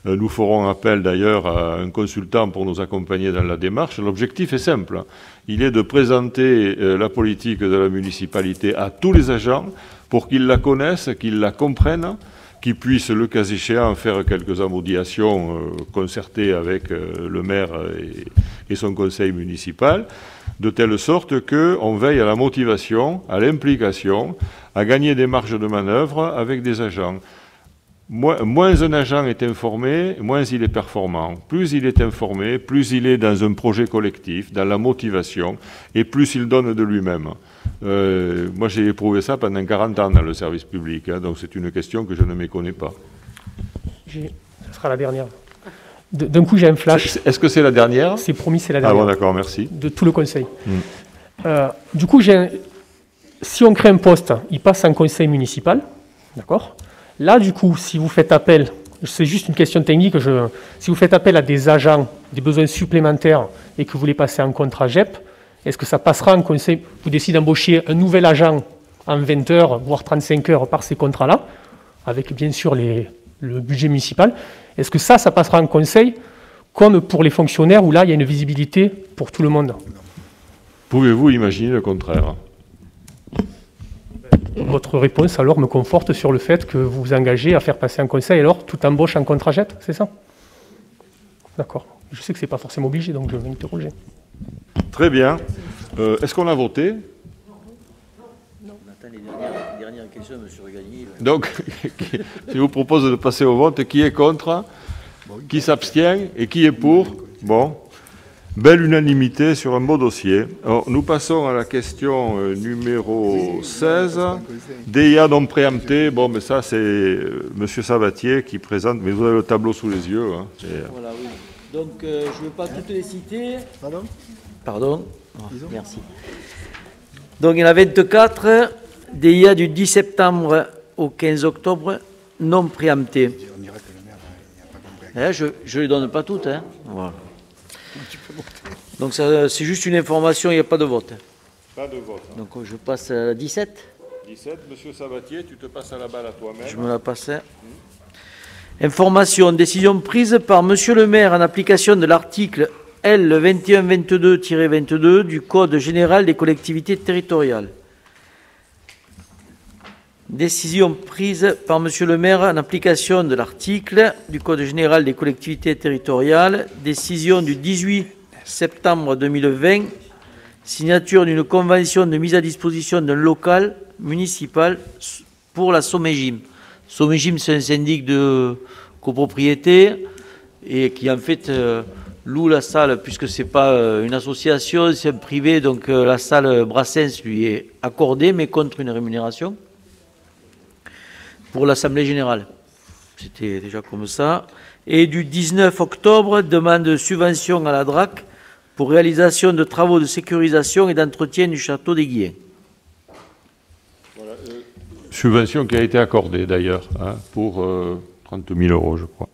Nous ferons appel d'ailleurs à un consultant pour nous accompagner dans la démarche. L'objectif est simple. Il est de présenter la politique de la municipalité à tous les agents pour qu'ils la connaissent, qu'ils la comprennent, qui puisse, le cas échéant, faire quelques amodiations concertées avec le maire et son conseil municipal, de telle sorte qu'on veille à la motivation, à l'implication, à gagner des marges de manœuvre avec des agents. Moins un agent est informé, moins il est performant. Plus il est informé, plus il est dans un projet collectif, dans la motivation, et plus il donne de lui-même. Moi, j'ai éprouvé ça pendant 40 ans dans le service public, hein, donc c'est une question que je ne méconnais pas. Ce sera la dernière. D'un coup, j'ai un flash. Est-ce que c'est la dernière? C'est promis, c'est la dernière. Ah bon, d'accord, merci. De tout le conseil. Du coup, si on crée un poste, il passe en conseil municipal, d'accord? Là, du coup, si vous faites appel, c'est juste une question technique, si vous faites appel à des agents, des besoins supplémentaires, et que vous les passez en contrat GEP, est-ce que ça passera en conseil? Vous décidez d'embaucher un nouvel agent en 20 heures, voire 35 heures par ces contrats-là, avec bien sûr le budget municipal. Est-ce que ça passera en conseil, comme pour les fonctionnaires, où là, il y a une visibilité pour tout le monde? Pouvez-vous imaginer le contraire? Votre réponse, alors, me conforte sur le fait que vous vous engagez à faire passer un conseil, alors, toute embauche en contrat GEP, c'est ça? D'accord. Je sais que ce n'est pas forcément obligé, donc je vais m'interroger. Très bien. Est-ce qu'on a voté? Non. On attend les dernières questions, M. Regagny. Donc, je vous propose de passer au vote. Qui est contre? Qui s'abstient? Et qui est pour? Bon. Belle unanimité sur un beau dossier. Alors, nous passons à la question numéro 16. DIA non préempté. Bon, mais ça, c'est M. Sabatier qui présente. Mais vous avez le tableau sous les yeux. Hein. Voilà, oui. Donc, je ne veux pas toutes les citer. Pardon. Oh, merci. Donc, il y en a 24. DIA du 10 septembre au 15 octobre non préempté. Je ne les donne pas toutes. Hein. Voilà. Donc, c'est juste une information, il n'y a pas de vote. Pas de vote. Hein. Donc, je passe à la 17. 17, M. Sabatier, tu te passes à la balle à toi-même. Je me la passe. Information, décision prise par M. le maire en application de l'article L. 2122-22 du Code général des collectivités territoriales. Décision prise par M. le maire en application de l'article du Code général des collectivités territoriales, décision du 18 septembre 2020, signature d'une convention de mise à disposition d'un local municipal pour la Somégim. Somégim, c'est un syndic de copropriété et qui en fait loue la salle, puisque ce n'est pas une association, c'est un privé, donc la salle Brassens lui est accordée, mais contre une rémunération pour l'Assemblée générale. C'était déjà comme ça. Et du 19 octobre, demande de subvention à la DRAC pour réalisation de travaux de sécurisation et d'entretien du château des Guillens. Voilà, subvention qui a été accordée d'ailleurs, hein, pour 30 000 €, je crois.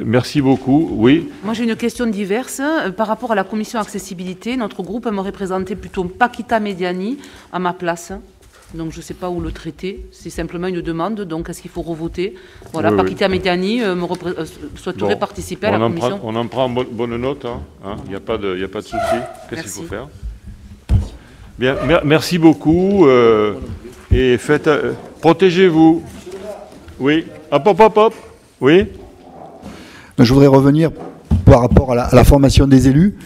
Merci beaucoup. Oui. Moi, j'ai une question diverse. Par rapport à la commission accessibilité, notre groupe aimerait présenter plutôt Paquita Mediani à ma place. Donc, je ne sais pas où le traiter. C'est simplement une demande. Donc, est-ce qu'il faut revoter? Voilà, oui, Paquita Mediani souhaiterait participer à la commission. On en prend bonne note. Il n'y a pas de souci. Qu'est-ce qu'il faut faire? Bien, merci beaucoup. Et faites... protégez-vous. Oui. Hop. Oui. Je voudrais revenir par rapport à la formation des élus.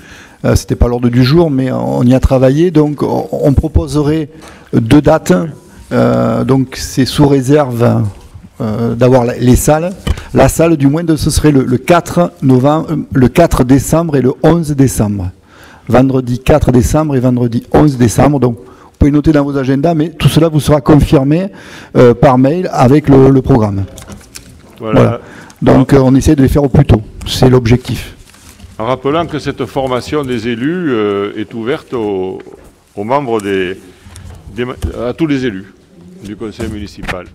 Ce n'était pas l'ordre du jour, mais on y a travaillé. Donc, on proposerait 2 dates. Donc, c'est sous réserve d'avoir les salles. La salle, du moins, ce serait le 4 décembre et le 11 décembre. Vendredi 4 décembre et vendredi 11 décembre. Donc, vous pouvez noter dans vos agendas, mais tout cela vous sera confirmé par mail avec le programme. Voilà. Donc, on essaie de les faire au plus tôt. C'est l'objectif. En rappelant que cette formation des élus est ouverte aux membres à tous les élus du conseil municipal.